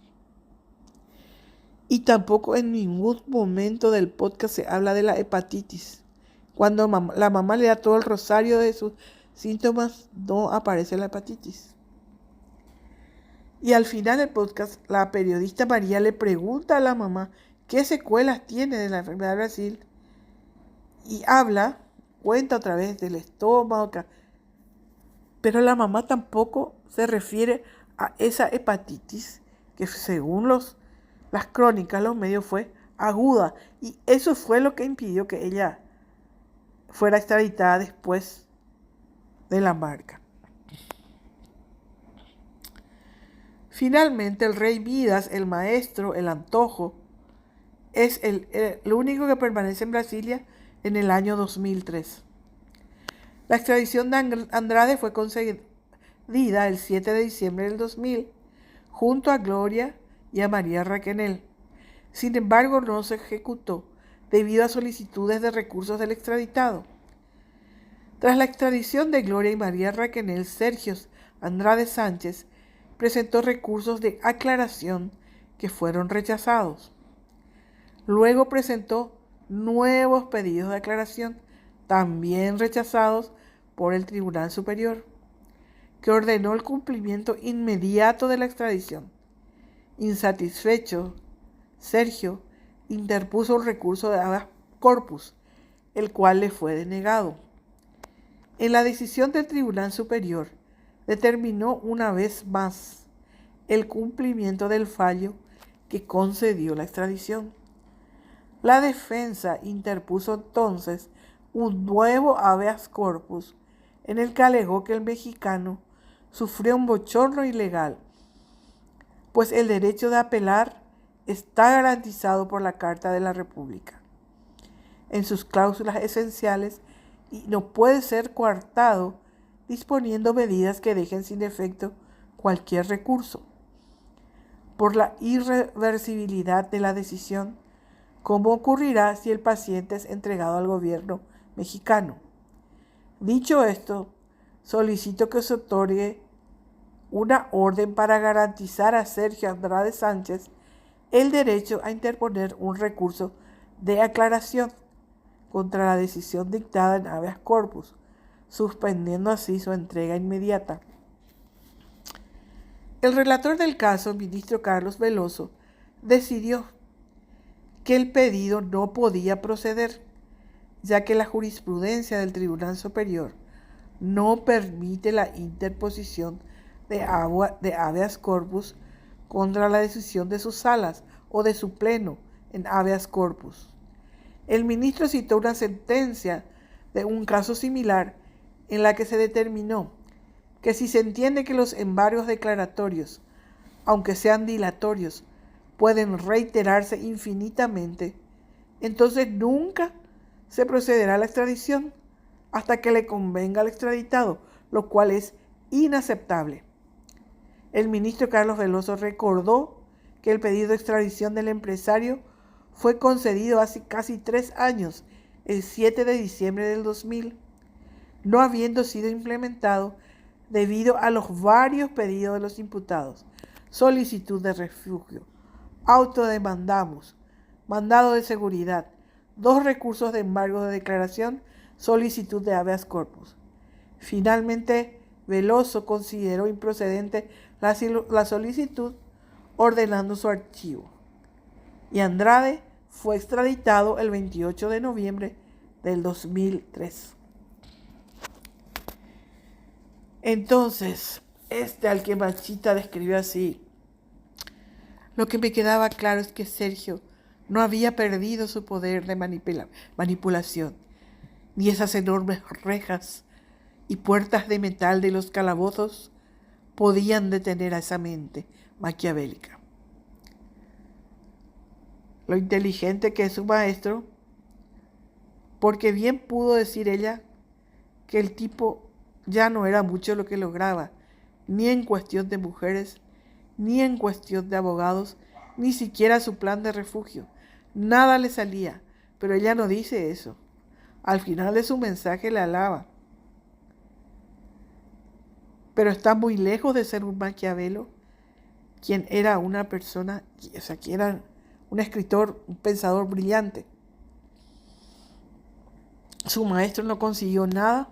Y tampoco en ningún momento del podcast se habla de la hepatitis. Cuando la mamá le da todo el rosario de sus síntomas, no aparece la hepatitis. Y al final del podcast, la periodista María le pregunta a la mamá qué secuelas tiene de la enfermedad de Brasil. Y cuenta otra vez del estómago. Pero la mamá tampoco se refiere a esa hepatitis que según las crónicas, los medios, fue aguda. Y eso fue lo que impidió que ella fuera extraditada después de la marca. Finalmente, el rey Midas, el maestro, el antojo, es el único que permanece en Brasilia en el año 2003. La extradición de Andrade fue concedida el 7 de diciembre del 2000 junto a Gloria y a María Raquenel. Sin embargo, no se ejecutó debido a solicitudes de recursos del extraditado. Tras la extradición de Gloria y María Raquenel, Sergio Andrade Sánchez presentó recursos de aclaración que fueron rechazados. Luego presentó nuevos pedidos de aclaración, también rechazados por el Tribunal Superior, que ordenó el cumplimiento inmediato de la extradición. Insatisfecho, Sergio interpuso un recurso de habeas corpus, el cual le fue denegado. En la decisión del Tribunal Superior, determinó una vez más el cumplimiento del fallo que concedió la extradición. La defensa interpuso entonces un nuevo habeas corpus en el que alegó que el mexicano sufrió un bochorno ilegal, pues el derecho de apelar está garantizado por la Carta de la República en sus cláusulas esenciales y no puede ser coartado disponiendo medidas que dejen sin efecto cualquier recurso. Por la irreversibilidad de la decisión, ¿cómo ocurrirá si el paciente es entregado al gobierno mexicano? Dicho esto, solicito que se otorgue una orden para garantizar a Sergio Andrade Sánchez el derecho a interponer un recurso de aclaración contra la decisión dictada en habeas corpus, suspendiendo así su entrega inmediata. El relator del caso, el ministro Carlos Veloso, decidió que el pedido no podía proceder, ya que la jurisprudencia del Tribunal Superior no permite la interposición de habeas corpus contra la decisión de sus salas o de su pleno en habeas corpus. El ministro citó una sentencia de un caso similar en la que se determinó que si se entiende que los embargos declaratorios, aunque sean dilatorios, pueden reiterarse infinitamente, entonces nunca se procederá a la extradición hasta que le convenga al extraditado, lo cual es inaceptable. El ministro Carlos Veloso recordó que el pedido de extradición del empresario fue concedido hace casi 3 años, el 7 de diciembre del 2000, no habiendo sido implementado debido a los varios pedidos de los imputados: solicitud de refugio, autodemandamos, mandado de seguridad, 2 recursos de embargo de declaración, solicitud de habeas corpus. Finalmente, Veloso consideró improcedente la solicitud, ordenando su archivo. Y Andrade fue extraditado el 28 de noviembre del 2003. Entonces, al que Machita describió así, lo que me quedaba claro es que Sergio no había perdido su poder de manipulación, ni esas enormes rejas y puertas de metal de los calabozos podían detener a esa mente maquiavélica. Lo inteligente que es su maestro, porque bien pudo decir ella que el tipo ya no era mucho lo que lograba, ni en cuestión de mujeres, ni en cuestión de abogados, ni siquiera su plan de refugio. Nada le salía, pero ella no dice eso. Al final de su mensaje le alaba. Pero está muy lejos de ser un Maquiavelo, quien era una persona, o sea, que era un escritor, un pensador brillante. Su maestro no consiguió nada,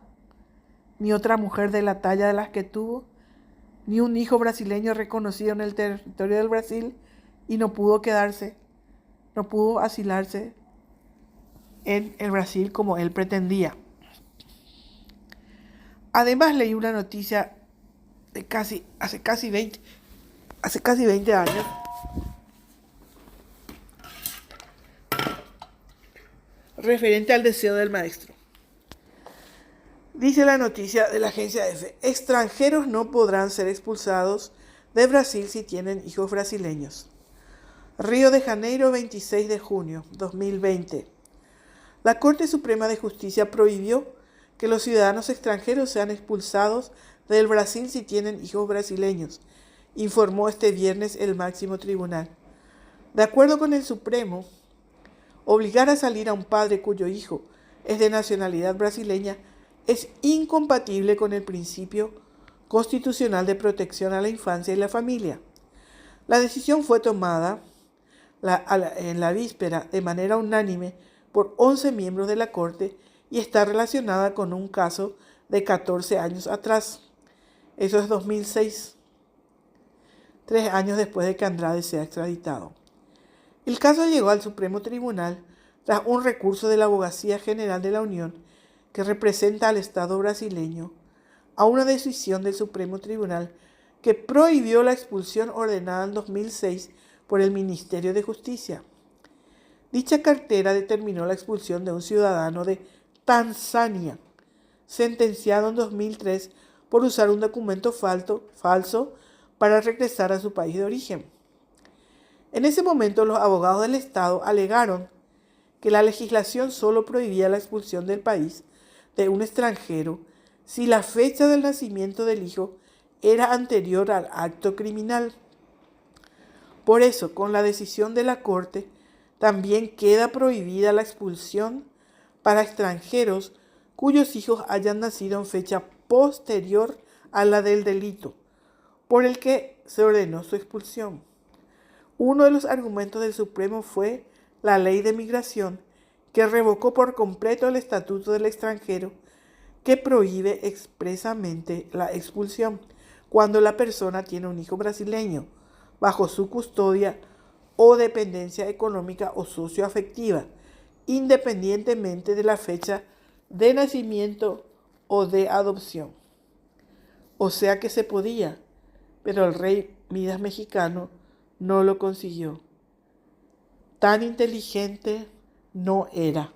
ni otra mujer de la talla de las que tuvo, ni un hijo brasileño reconocido en el territorio del Brasil, y no pudo asilarse en el Brasil como él pretendía. Además, leí una noticia de hace casi 20 años, referente al deseo del maestro. Dice la noticia de la agencia EFE: extranjeros no podrán ser expulsados de Brasil si tienen hijos brasileños. Río de Janeiro, 26 de junio 2020. La Corte Suprema de Justicia prohibió que los ciudadanos extranjeros sean expulsados del Brasil si tienen hijos brasileños, informó este viernes el máximo tribunal. De acuerdo con el Supremo, obligar a salir a un padre cuyo hijo es de nacionalidad brasileña es incompatible con el principio constitucional de protección a la infancia y la familia. La decisión fue tomada en la víspera de manera unánime por 11 miembros de la Corte y está relacionada con un caso de 14 años atrás. Eso es 2006, 3 años después de que Andrade sea extraditado. El caso llegó al Supremo Tribunal tras un recurso de la Abogacía General de la Unión, que representa al Estado brasileño, a una decisión del Supremo Tribunal que prohibió la expulsión ordenada en 2006 por el Ministerio de Justicia. Dicha cartera determinó la expulsión de un ciudadano de Tanzania, sentenciado en 2003 por usar un documento falso para regresar a su país de origen. En ese momento, los abogados del Estado alegaron que la legislación solo prohibía la expulsión del país de un extranjero si la fecha del nacimiento del hijo era anterior al acto criminal. Por eso, con la decisión de la Corte, también queda prohibida la expulsión para extranjeros cuyos hijos hayan nacido en fecha posterior a la del delito por el que se ordenó su expulsión. Uno de los argumentos del Supremo fue la Ley de Migración, que revocó por completo el Estatuto del Extranjero, que prohíbe expresamente la expulsión cuando la persona tiene un hijo brasileño bajo su custodia o dependencia económica o socioafectiva, independientemente de la fecha de nacimiento o de adopción. O sea que se podía, pero el rey Midas mexicano no lo consiguió. Tan inteligente no era.